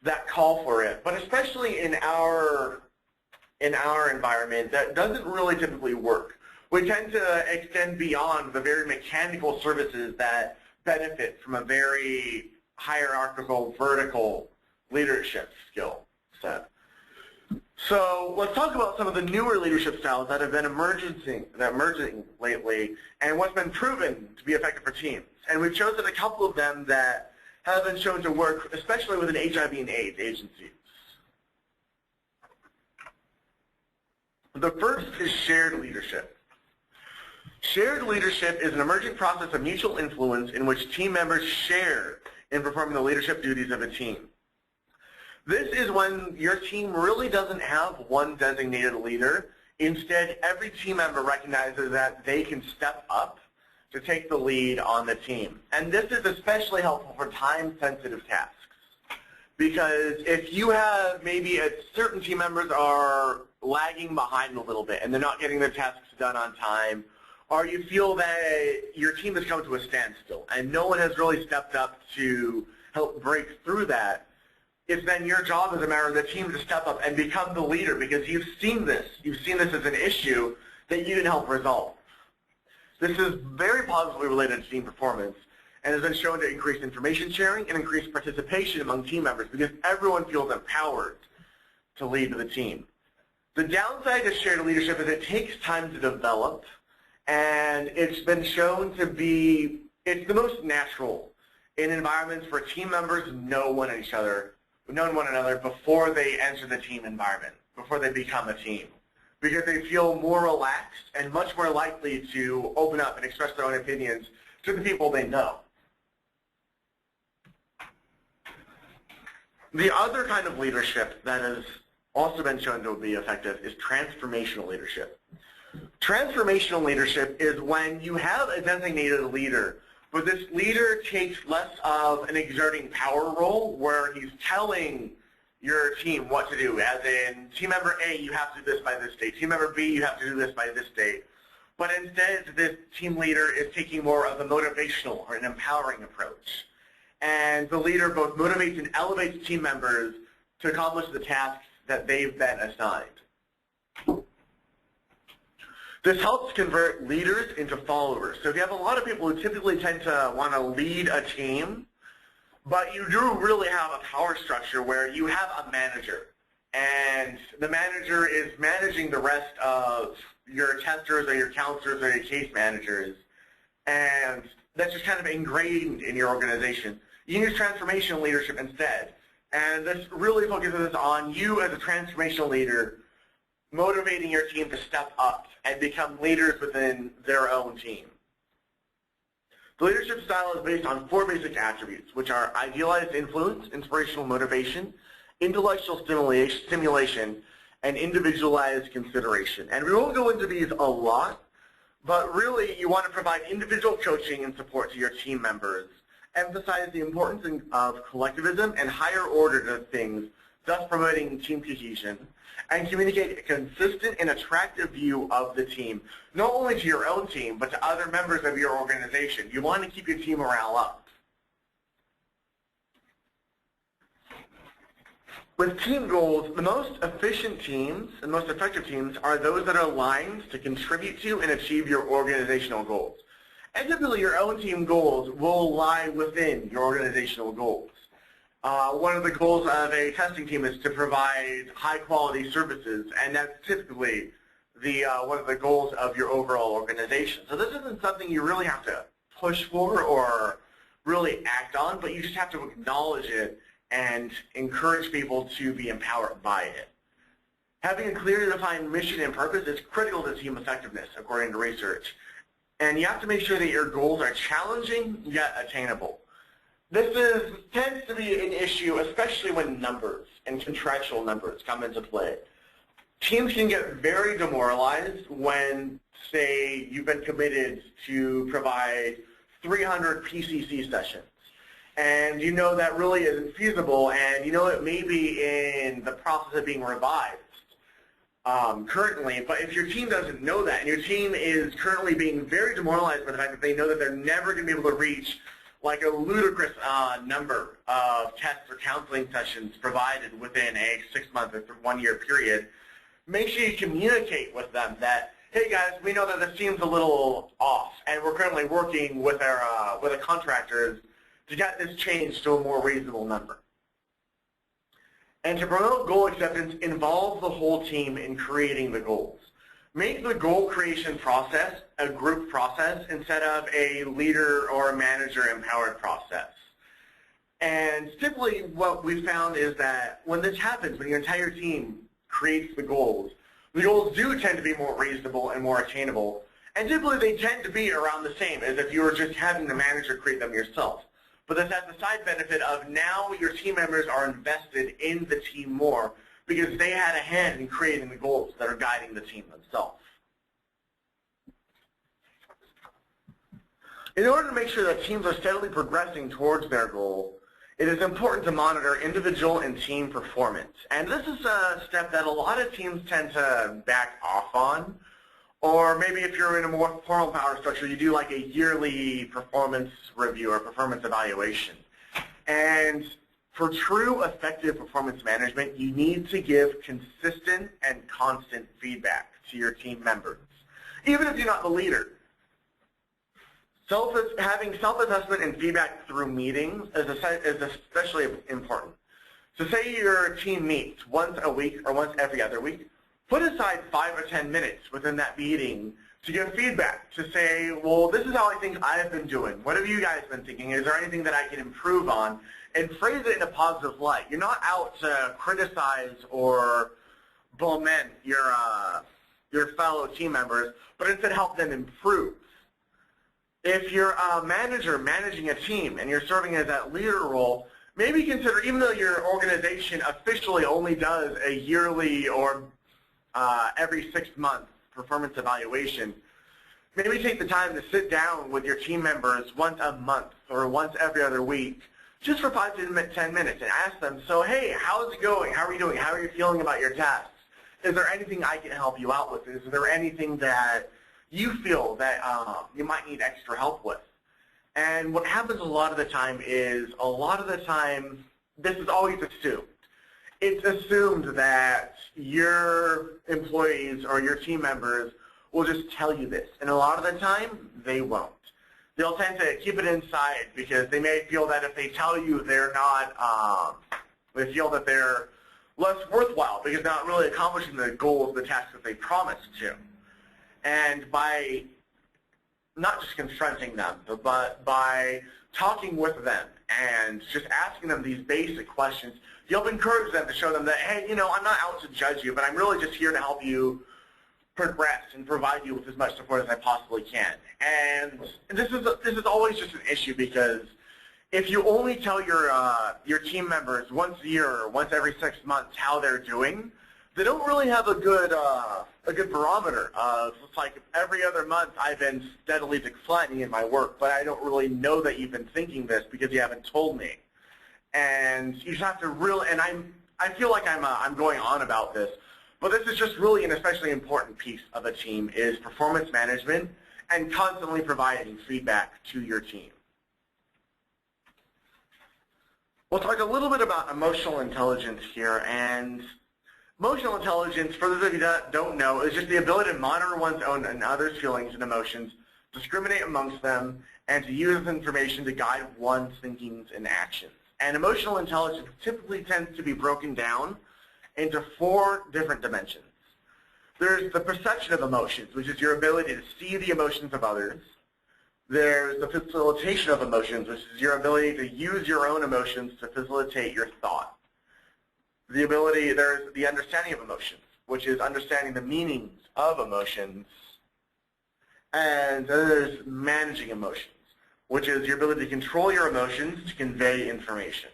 that call for it, but especially in our environment, that doesn't really typically work. We tend to extend beyond the very mechanical services that benefit from a very hierarchical, vertical leadership skill set. So let's talk about some of the newer leadership styles that have been emerging lately and what's been proven to be effective for teams. And we've chosen a couple of them that have been shown to work, especially within HIV and AIDS agencies. The first is shared leadership. Shared leadership is an emerging process of mutual influence in which team members share in performing the leadership duties of a team. This is when your team really doesn't have one designated leader. Instead, every team member recognizes that they can step up to take the lead on the team. And this is especially helpful for time-sensitive tasks. Because if you have maybe certain team members are lagging behind a little bit and they're not getting their tasks done on time, or you feel that your team has come to a standstill and no one has really stepped up to help break through that, it's then your job as a member of the team to step up and become the leader because you've seen this as an issue that you can help resolve. This is very positively related to team performance and has been shown to increase information sharing and increase participation among team members because everyone feels empowered to lead the team. The downside to shared leadership is it takes time to develop, and it's been shown to be, it's the most natural in environments where team members know one another before they enter the team environment, before they become a team, because they feel more relaxed and much more likely to open up and express their own opinions to the people they know. The other kind of leadership that has also been shown to be effective is transformational leadership. Transformational leadership is when you have a designated leader, but this leader takes less of an exerting power role where he's telling your team what to do, as in team member A, you have to do this by this date, team member B, you have to do this by this date. But instead, this team leader is taking more of a motivational or an empowering approach. And the leader both motivates and elevates team members to accomplish the tasks that they've been assigned. This helps convert leaders into followers. So if you have a lot of people who typically tend to want to lead a team, but you do really have a power structure where you have a manager, and the manager is managing the rest of your testers or your counselors or your case managers, and that's just kind of ingrained in your organization. You can use transformational leadership instead, and this really focuses on you as a transformational leader motivating your team to step up and become leaders within their own team. The leadership style is based on 4 basic attributes, which are idealized influence, inspirational motivation, intellectual stimulation, and individualized consideration. And we won't go into these a lot, but really you want to provide individual coaching and support to your team members, emphasize the importance of collectivism and higher order things, thus promoting team cohesion, and communicate a consistent and attractive view of the team, not only to your own team, but to other members of your organization. You want to keep your team morale up. With team goals, the most efficient teams and most effective teams are those that are aligned to contribute to and achieve your organizational goals. And typically your own team goals will lie within your organizational goals. One of the goals of a testing team is to provide high-quality services, and that's typically what are the goals of your overall organization. So this isn't something you really have to push for or really act on, but you just have to acknowledge it and encourage people to be empowered by it. Having a clearly defined mission and purpose is critical to team effectiveness, according to research. And you have to make sure that your goals are challenging yet attainable. This tends to be an issue, especially when numbers and contractual numbers come into play. Teams can get very demoralized when, say, you've been committed to provide 300 PCC sessions, and you know that really isn't feasible, and you know it may be in the process of being revised currently, but if your team doesn't know that, and your team is currently being very demoralized by the fact that they know that they're never going to be able to reach like a ludicrous number of tests or counseling sessions provided within a 6-month or 1-year period, make sure you communicate with them that, hey guys, we know that this seems a little off, and we're currently working with our with the contractors to get this changed to a more reasonable number. And to promote goal acceptance, involve the whole team in creating the goals. Make the goal creation process a group process instead of a leader or a manager empowered process. And typically what we found is that when this happens, when your entire team creates the goals do tend to be more reasonable and more attainable, and typically they tend to be around the same as if you were just having the manager create them yourself. But this has the side benefit of now your team members are invested in the team more because they had a hand in creating the goals that are guiding the team themselves. In order to make sure that teams are steadily progressing towards their goal, it is important to monitor individual and team performance. And this is a step that a lot of teams tend to back off on. Or maybe if you're in a more formal power structure, you do like a yearly performance review or performance evaluation. And for true effective performance management, you need to give consistent and constant feedback to your team members, even if you're not the leader. Having self-assessment and feedback through meetings is especially important. So say your team meets once a week or once every other week. Put aside 5 or 10 minutes within that meeting to give feedback, to say, well, this is how I think I've been doing. What have you guys been thinking? Is there anything that I can improve on? And phrase it in a positive light. You're not out to criticize or lament your fellow team members, but instead help them improve. If you're a manager managing a team and you're serving as that leader role, maybe consider, even though your organization officially only does a yearly or every 6-month performance evaluation, maybe take the time to sit down with your team members once a month or once every other week, just for 5 to 10 minutes, and ask them, so hey, how's it going? How are you doing? How are you feeling about your tasks? Is there anything I can help you out with? Is there anything that you feel that you might need extra help with? And what happens a lot of the time is, this is always assumed. It's assumed that your employees or your team members will just tell you this. And a lot of the time, they won't. They'll tend to keep it inside because they may feel that if they tell you, they're not, they feel that they're less worthwhile because they're not really accomplishing the goals, the tasks that they promised to. And by not just confronting them, but by talking with them and just asking them these basic questions, you'll encourage them to show them that, hey, I'm not out to judge you, but I'm really just here to help you progress and provide you with as much support as I possibly can. And this is always just an issue because if you only tell your team members once a year or once every 6 months how they're doing, they don't really have a good barometer of, it's like every other month I've been steadily declining in my work, but I don't really know that you've been thinking this because you haven't told me. And you just have to really, and I feel like I'm going on about this, but this is just really an especially important piece of a team is performance management and constantly providing feedback to your team. We'll talk a little bit about emotional intelligence here, and emotional intelligence, for those of you that don't know, is just the ability to monitor one's own and others' feelings and emotions, discriminate amongst them, and to use information to guide one's thinkings and actions. And emotional intelligence typically tends to be broken down into 4 different dimensions. There's the perception of emotions, which is your ability to see the emotions of others. There's the facilitation of emotions, which is your ability to use your own emotions to facilitate your thought. There's the understanding of emotions, which is understanding the meanings of emotions. And then there's managing emotions, which is your ability to control your emotions to convey information.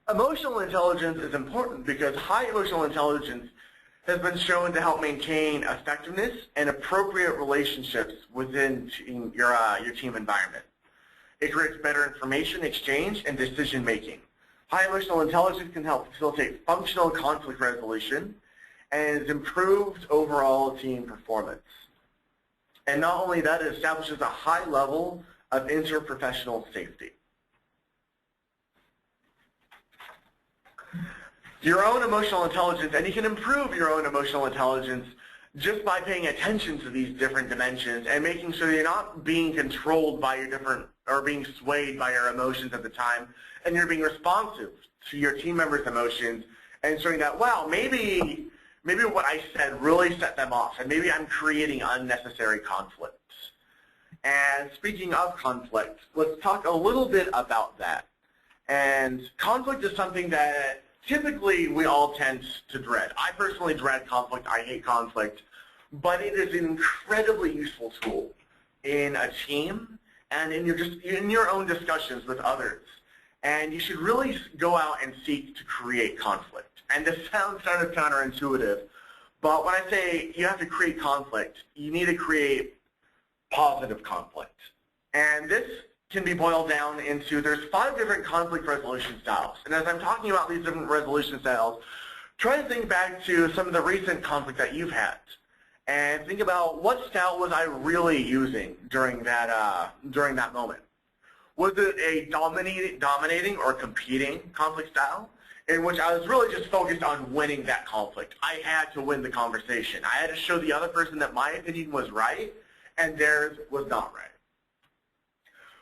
Emotional intelligence is important because high emotional intelligence has been shown to help maintain effectiveness and appropriate relationships within your team environment. It creates better information exchange and decision making. High emotional intelligence can help facilitate functional conflict resolution and has improved overall team performance. And not only that, it establishes a high level of interprofessional safety. Your own emotional intelligence, and you can improve your own emotional intelligence just by paying attention to these different dimensions and making sure you're not being controlled by or being swayed by your emotions at the time, and you're being responsive to your team members' emotions and showing that, wow, maybe what I said really set them off, and maybe I'm creating unnecessary conflicts. And speaking of conflict, let's talk a little bit about that. And conflict is something that typically we all tend to dread. I personally dread conflict. I hate conflict. But it is an incredibly useful tool in a team and in your own discussions with others. And you should really go out and seek to create conflict. And this sounds kind of counterintuitive, but when I say you have to create conflict, you need to create positive conflict. And this can be boiled down into, there's 5 different conflict resolution styles. And as I'm talking about these different resolution styles, try to think back to some of the recent conflict that you've had. And think about, what style was I really using during that moment? Was it a dominating or competing conflict style, in which I was really just focused on winning that conflict? I had to win the conversation. I had to show the other person that my opinion was right and theirs was not right.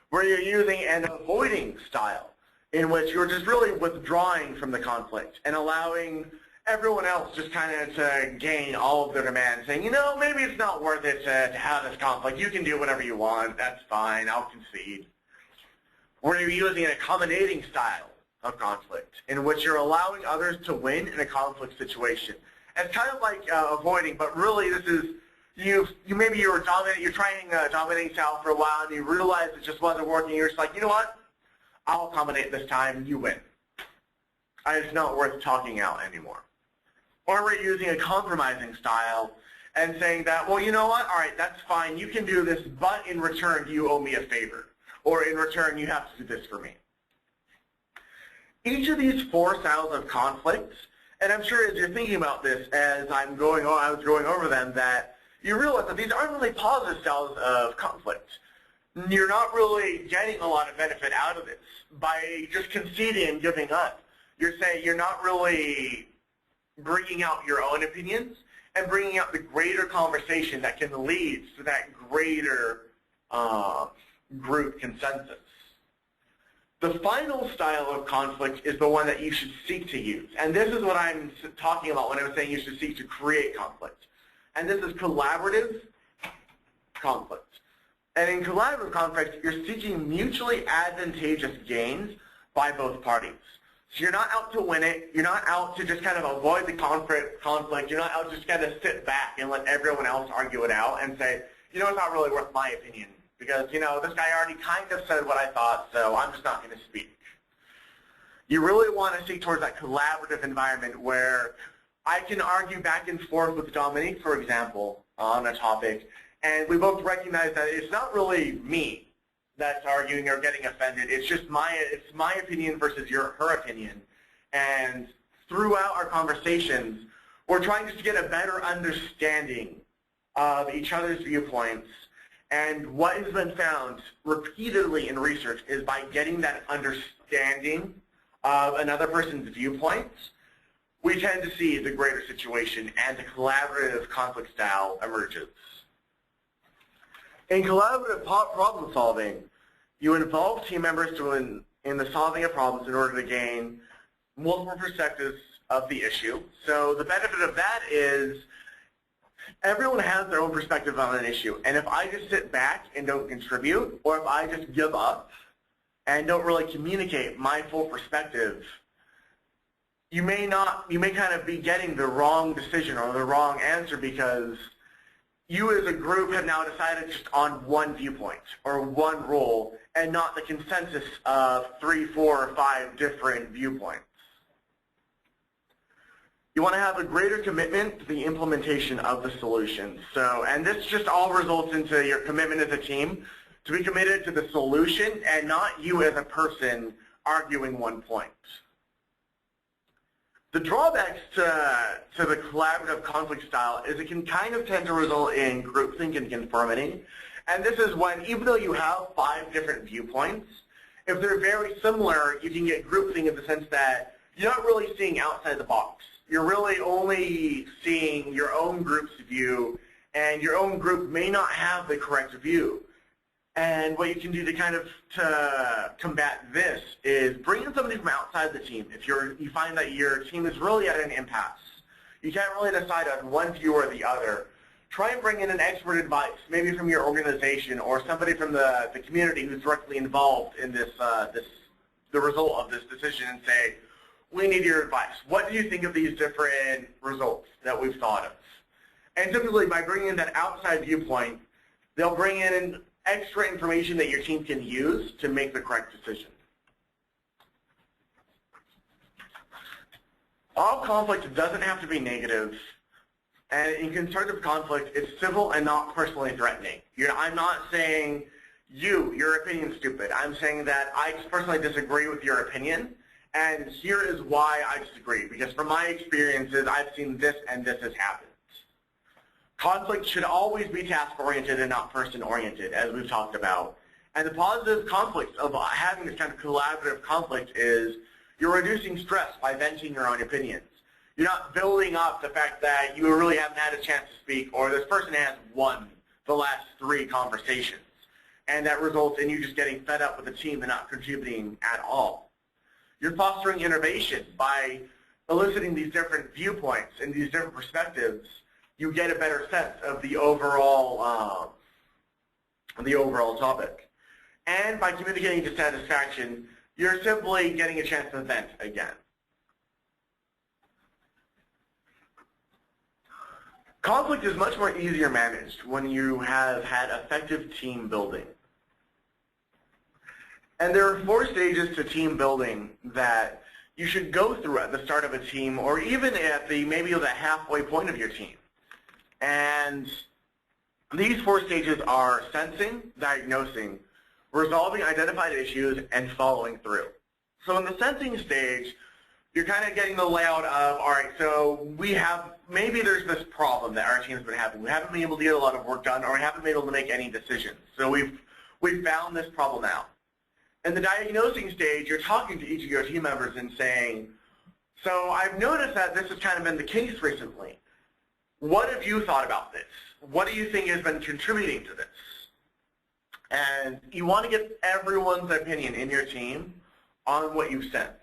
Where you're using an avoiding style, in which you're just really withdrawing from the conflict and allowing everyone else just kind of to gain all of their demands, saying, you know, maybe it's not worth it to have this conflict. You can do whatever you want. That's fine. I'll concede. Where you're using an accommodating style of conflict, in which you're allowing others to win in a conflict situation. And it's kind of like avoiding, but really this is, maybe you're trying a dominating style for a while, and you realize it just wasn't working. You're just like, you know what? I'll accommodate this time. You win. It's not worth talking out anymore. Or we're using a compromising style and saying that, well, you know what? All right, that's fine. You can do this, but in return, you owe me a favor. Or in return, you have to do this for me. Each of these 4 styles of conflict, and I'm sure as you're thinking about this, as I was going over them, that you realize that these aren't really positive styles of conflict. You're not really getting a lot of benefit out of this by just conceding and giving up. You're saying you're not really bringing out your own opinions and bringing out the greater conversation that can lead to that greater group consensus. The final style of conflict is the one that you should seek to use. And this is what I'm talking about when I'm saying you should seek to create conflict. And this is collaborative conflict. And in collaborative conflict, you're seeking mutually advantageous gains by both parties. So you're not out to win it. You're not out to just kind of avoid the conflict. You're not out to just kind of sit back and let everyone else argue it out and say, you know, it's not really worth my opinion because, you know, this guy already kind of said what I thought, so I'm just not going to speak. You really want to seek towards that collaborative environment where I can argue back and forth with Dominique, for example, on a topic, and we both recognize that it's not really me that's arguing or getting offended. It's just my opinion versus her opinion. And throughout our conversations, we're trying just to get a better understanding of each other's viewpoints. And what has been found repeatedly in research is by getting that understanding of another person's viewpoints, we tend to see the greater situation and the collaborative conflict style emerges. In collaborative problem solving, you involve team members in the solving of problems in order to gain multiple perspectives of the issue. So the benefit of that is everyone has their own perspective on an issue. And if I just sit back and don't contribute, or if I just give up and don't really communicate my full perspective, you may kind of be getting the wrong decision or the wrong answer because you as a group have now decided just on one viewpoint or one rule and not the consensus of 3, 4, or 5 different viewpoints. You want to have a greater commitment to the implementation of the solution. So, and this just all results into your commitment as a team to be committed to the solution and not you as a person arguing one point. The drawbacks to the collaborative conflict style is it can kind of tend to result in groupthink and conformity. And this is when, even though you have 5 different viewpoints, if they're very similar, you can get groupthink in the sense that you're not really seeing outside the box. You're really only seeing your own group's view, and your own group may not have the correct view. And what you can do to kind of combat this is bring in somebody from outside the team. If you find that your team is really at an impasse, you can't really decide on one view or the other, try and bring in an expert advice, maybe from your organization or somebody from the community who's directly involved in this, the result of this decision, and say, we need your advice. What do you think of these different results that we've thought of? And typically by bringing in that outside viewpoint, they'll bring in extra information that your team can use to make the correct decision. All conflict doesn't have to be negative, and in constructive conflict, it's civil and not personally threatening. I'm not saying your opinion's stupid. I'm saying that I personally disagree with your opinion, and here is why I disagree, because from my experiences, I've seen this and this has happened. Conflict should always be task-oriented and not person-oriented, as we've talked about. And the positive conflict of having this kind of collaborative conflict is you're reducing stress by venting your own opinions. You're not building up the fact that you really haven't had a chance to speak, or this person has won the last 3 conversations. And that results in you just getting fed up with the team and not contributing at all. You're fostering innovation by eliciting these different viewpoints and these different perspectives. You get a better sense of the overall topic. And by communicating dissatisfaction, you're simply getting a chance to vent again. Conflict is much more easier managed when you have had effective team building. And there are 4 stages to team building that you should go through at the start of a team, or even at maybe the halfway point of your team. And these 4 stages are sensing, diagnosing, resolving identified issues, and following through. So in the sensing stage, you're kind of getting the layout of, all right, so maybe there's this problem that our team's been having. We haven't been able to get a lot of work done, or we haven't been able to make any decisions. So we've found this problem out. In the diagnosing stage, you're talking to each of your team members and saying, so I've noticed that this has kind of been the case recently. What have you thought about this? What do you think has been contributing to this? And you want to get everyone's opinion in your team on what you've sensed.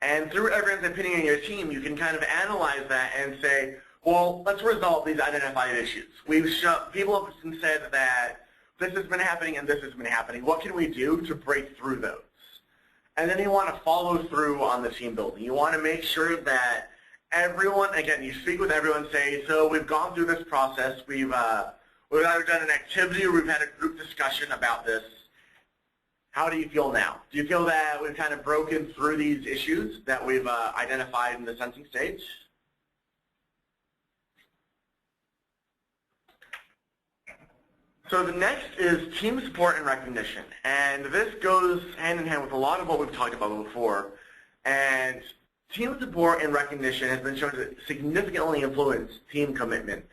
And through everyone's opinion in your team, you can kind of analyze that and say, well, let's resolve these identified issues. People have said that this has been happening and this has been happening. What can we do to break through those? And then you want to follow through on the team building. You want to make sure that everyone, again, you speak with everyone, say, so we've gone through this process. We've either done an activity or we've had a group discussion about this. How do you feel now? Do you feel that we've kind of broken through these issues that we've identified in the sensing stage? So the next is team support and recognition. And this goes hand in hand with a lot of what we've talked about before. And team support and recognition has been shown to significantly influence team commitment.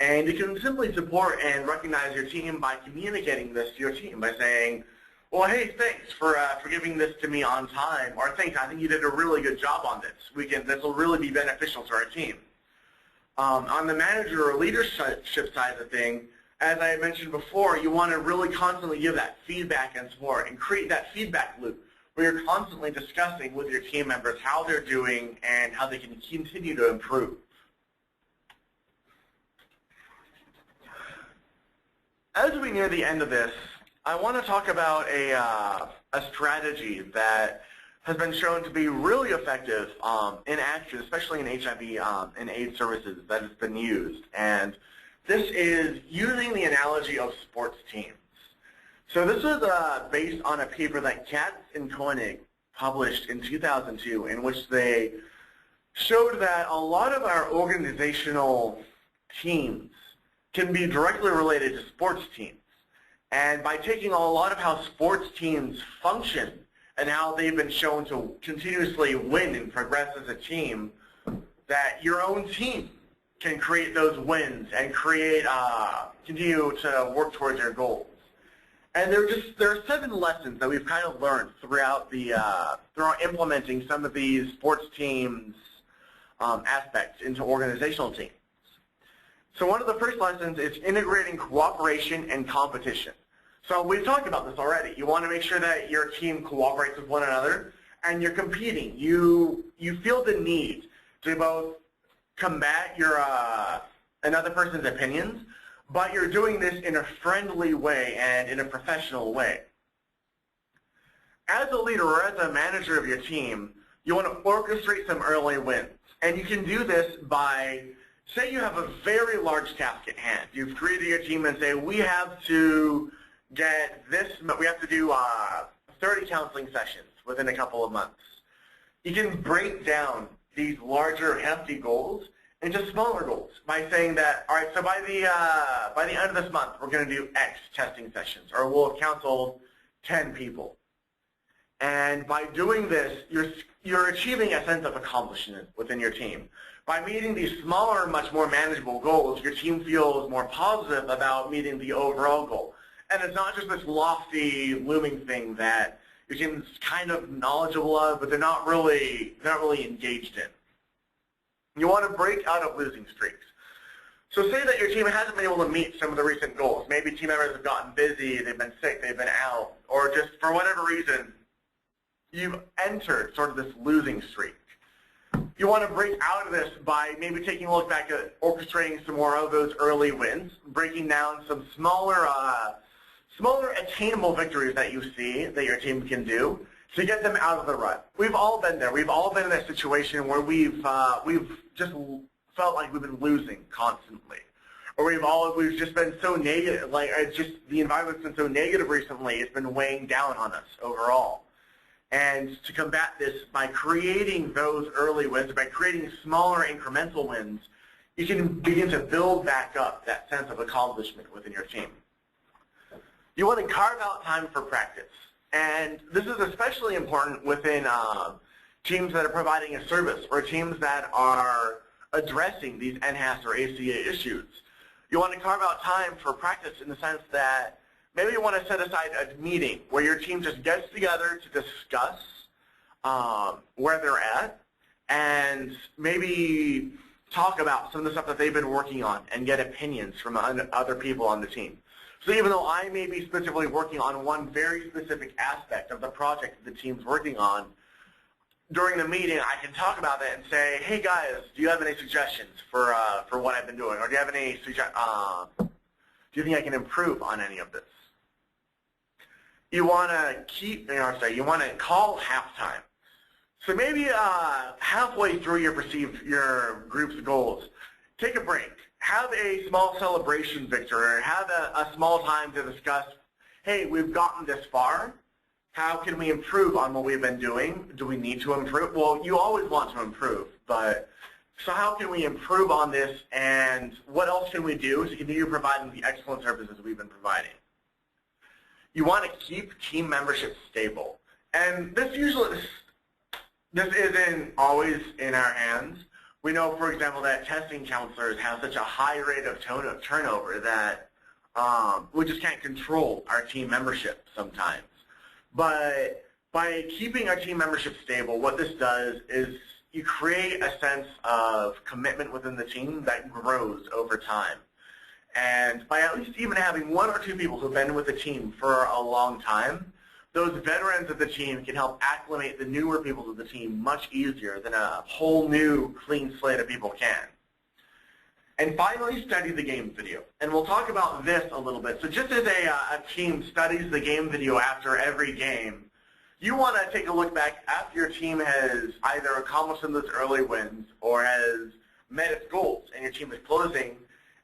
And you can simply support and recognize your team by communicating this to your team, by saying, well, hey, thanks for giving this to me on time, or thanks, I think you did a really good job on this. This will really be beneficial to our team. On the manager or leadership side of the thing, as I mentioned before, you want to really constantly give that feedback and support and create that feedback loop where you're constantly discussing with your team members how they're doing and how they can continue to improve. As we near the end of this, I want to talk about a strategy that has been shown to be really effective in action, especially in HIV and AIDS services that has been used. And this is using the analogy of sports teams. So this was based on a paper that Katz and Koenig published in 2002, in which they showed that a lot of our organizational teams can be directly related to sports teams. And by taking a lot of how sports teams function and how they've been shown to continuously win and progress as a team, that your own team can create those wins and continue to work towards your goals. And there are 7 lessons that we've kind of learned throughout implementing some of these sports teams aspects into organizational teams. So one of the first lessons is integrating cooperation and competition. So we've talked about this already. You want to make sure that your team cooperates with one another and you're competing. You feel the need to both combat your another person's opinions, but you're doing this in a friendly way and in a professional way. As a leader or as a manager of your team, you want to orchestrate some early wins. And you can do this by, say you have a very large task at hand. You've created your team and say, we have to get this, we have to do 30 counseling sessions within a couple of months. You can break down these larger, hefty goals into smaller goals by saying that, all right, so by the end of this month, we're going to do X testing sessions, or we'll have counseled 10 people. And by doing this, you're achieving a sense of accomplishment within your team. By meeting these smaller, much more manageable goals, your team feels more positive about meeting the overall goal. And it's not just this lofty, looming thing that your team's kind of knowledgeable of, but they're not really engaged in. You want to break out of losing streaks. So say that your team hasn't been able to meet some of the recent goals. Maybe team members have gotten busy, they've been sick, they've been out, or just for whatever reason, you've entered sort of this losing streak. You want to break out of this by maybe taking a look back at orchestrating some more of those early wins, breaking down some smaller attainable victories that you see that your team can do to get them out of the rut. We've all been there. We've all been in that situation where we've just felt like we've been losing constantly, or we've just been so negative. Like the environment's been so negative recently. It's been weighing down on us overall. And to combat this, by creating those early wins, by creating smaller incremental wins, you can begin to build back up that sense of accomplishment within your team. You want to carve out time for practice. And this is especially important within teams that are providing a service or teams that are addressing these NHAS or ACA issues. You want to carve out time for practice in the sense that maybe you want to set aside a meeting where your team just gets together to discuss where they're at and maybe talk about some of the stuff that they've been working on and get opinions from other people on the team. So even though I may be specifically working on one very specific aspect of the project that the team's working on, during the meeting I can talk about that and say, hey guys, do you have any suggestions for what I've been doing? Or do you have any do you think I can improve on any of this? You want to you want to call halftime. So maybe halfway through your group's goals, take a break. Have a small celebration victory, or have a small time to discuss, hey, we've gotten this far. How can we improve on what we've been doing? Do we need to improve? Well, you always want to improve, but so how can we improve on this, and what else can we do to continue providing the excellent services we've been providing? You want to keep team membership stable. And this isn't always in our hands. We know, for example, that testing counselors have such a high rate of turnover that we just can't control our team membership sometimes. But by keeping our team membership stable, what this does is you create a sense of commitment within the team that grows over time. And by at least even having 1 or 2 people who've been with the team for a long time, those veterans of the team can help acclimate the newer people to the team much easier than a whole new clean slate of people can. And finally, study the game video. And we'll talk about this a little bit. So just as a team studies the game video after every game, you want to take a look back after your team has either accomplished some of those early wins or has met its goals and your team is closing,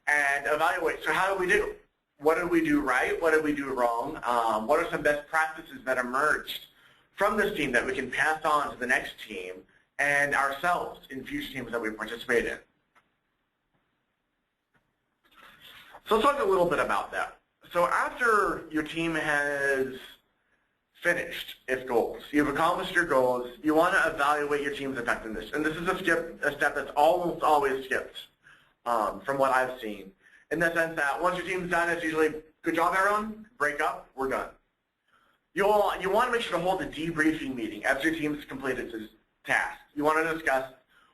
and evaluate, so how did we do? What did we do right? What did we do wrong? What are some best practices that emerged from this team that we can pass on to the next team and ourselves in future teams that we participate in? So let's talk a little bit about that. So after your team has finished its goals, you've accomplished your goals, you want to evaluate your team's effectiveness. And this is a step that's almost always skipped from what I've seen, in the sense that once your team's done, it's usually, good job everyone, break up, we're done. You want to make sure to hold a debriefing meeting after your team's completed its task. You want to discuss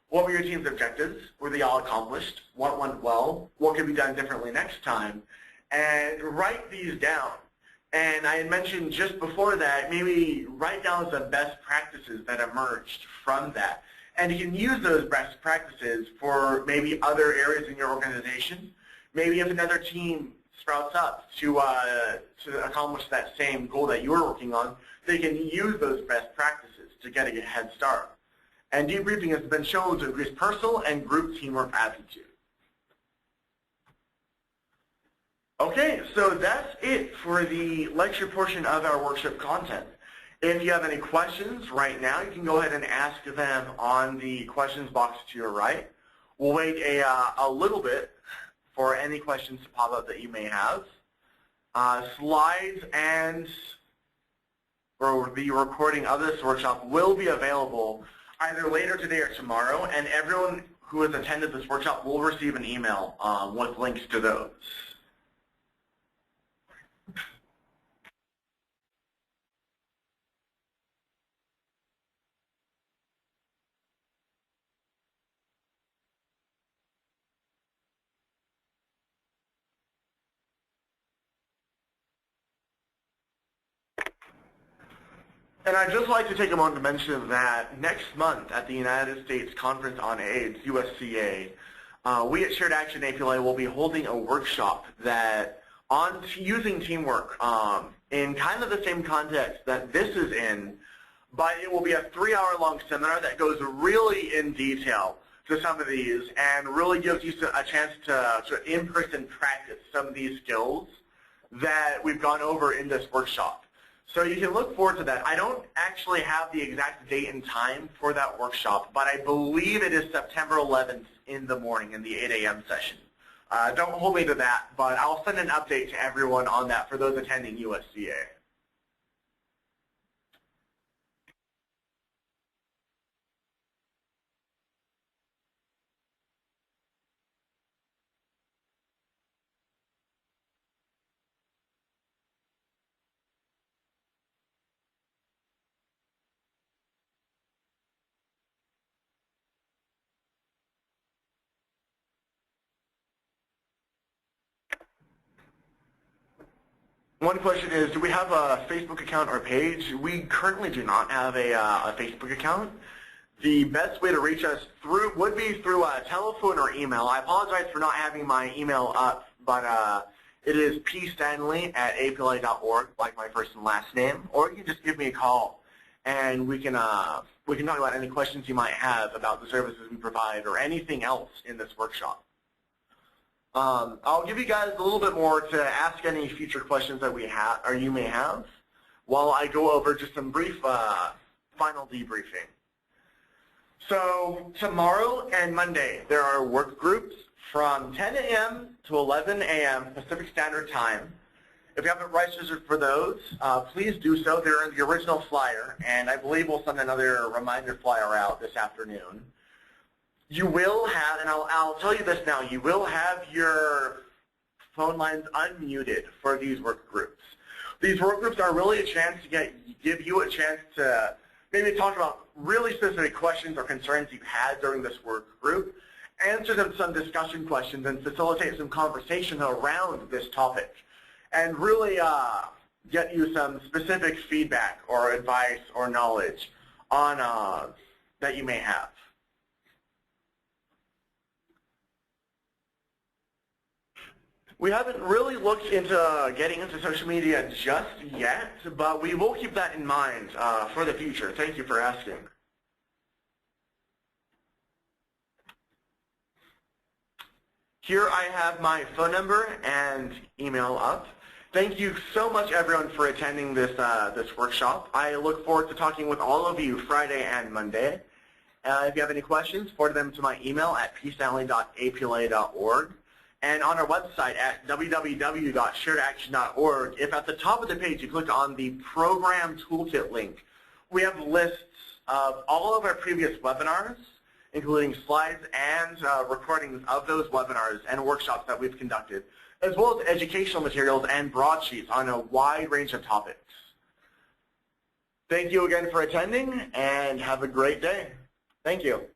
what were your team's objectives, were they all accomplished, what went well, what could be done differently next time, and write these down. And I had mentioned just before that, maybe write down some best practices that emerged from that. And you can use those best practices for maybe other areas in your organization. Maybe if another team sprouts up to accomplish that same goal that you were working on, they can use those best practices to get a head start. And debriefing has been shown to increase personal and group teamwork aptitude. Okay, so that's it for the lecture portion of our workshop content. If you have any questions right now, you can go ahead and ask them on the questions box to your right. We'll wait a little bit for any questions to pop up that you may have. Slides and or the recording of this workshop will be available either later today or tomorrow, and everyone who has attended this workshop will receive an email with links to those. And I'd just like to take a moment to mention that next month at the United States Conference on AIDS, USCA, we at Shared Action APLA will be holding a workshop that on using teamwork in kind of the same context that this is in, but it will be a 3-hour-long seminar that goes really in detail to some of these and really gives you a chance to in-person practice some of these skills that we've gone over in this workshop. So you can look forward to that. I don't actually have the exact date and time for that workshop, but I believe it is September 11th in the morning in the 8 a.m. session. Don't hold me to that, but I'll send an update to everyone on that for those attending USCA. One question is, do we have a Facebook account or page? We currently do not have a Facebook account. The best way to reach us would be through a telephone or email. I apologize for not having my email up, but it is pstanley@apla.org, like my first and last name, or you can just give me a call, and we can talk about any questions you might have about the services we provide or anything else in this workshop. I'll give you guys a little bit more to ask any future questions that we have or you may have while I go over just some brief final debriefing. So tomorrow and Monday there are work groups from 10 a.m. to 11 a.m. Pacific Standard Time. If you haven't registered for those, please do so. They're in the original flyer, and I believe we'll send another reminder flyer out this afternoon. You will have, and I'll tell you this now, you will have your phone lines unmuted for these work groups. These work groups are really a chance to give you a chance to maybe talk about really specific questions or concerns you've had during this work group, answer some discussion questions, and facilitate some conversation around this topic. And really get you some specific feedback or advice or knowledge on that you may have. We haven't really looked into getting into social media just yet, but we will keep that in mind for the future. Thank you for asking. Here I have my phone number and email up. Thank you so much, everyone, for attending this, this workshop. I look forward to talking with all of you Friday and Monday. If you have any questions, forward them to my email at pstanley.apla.org. And on our website at www.sharedaction.org, if at the top of the page you click on the Program Toolkit link, we have lists of all of our previous webinars, including slides and recordings of those webinars and workshops that we've conducted, as well as educational materials and broadsheets on a wide range of topics. Thank you again for attending, and have a great day. Thank you.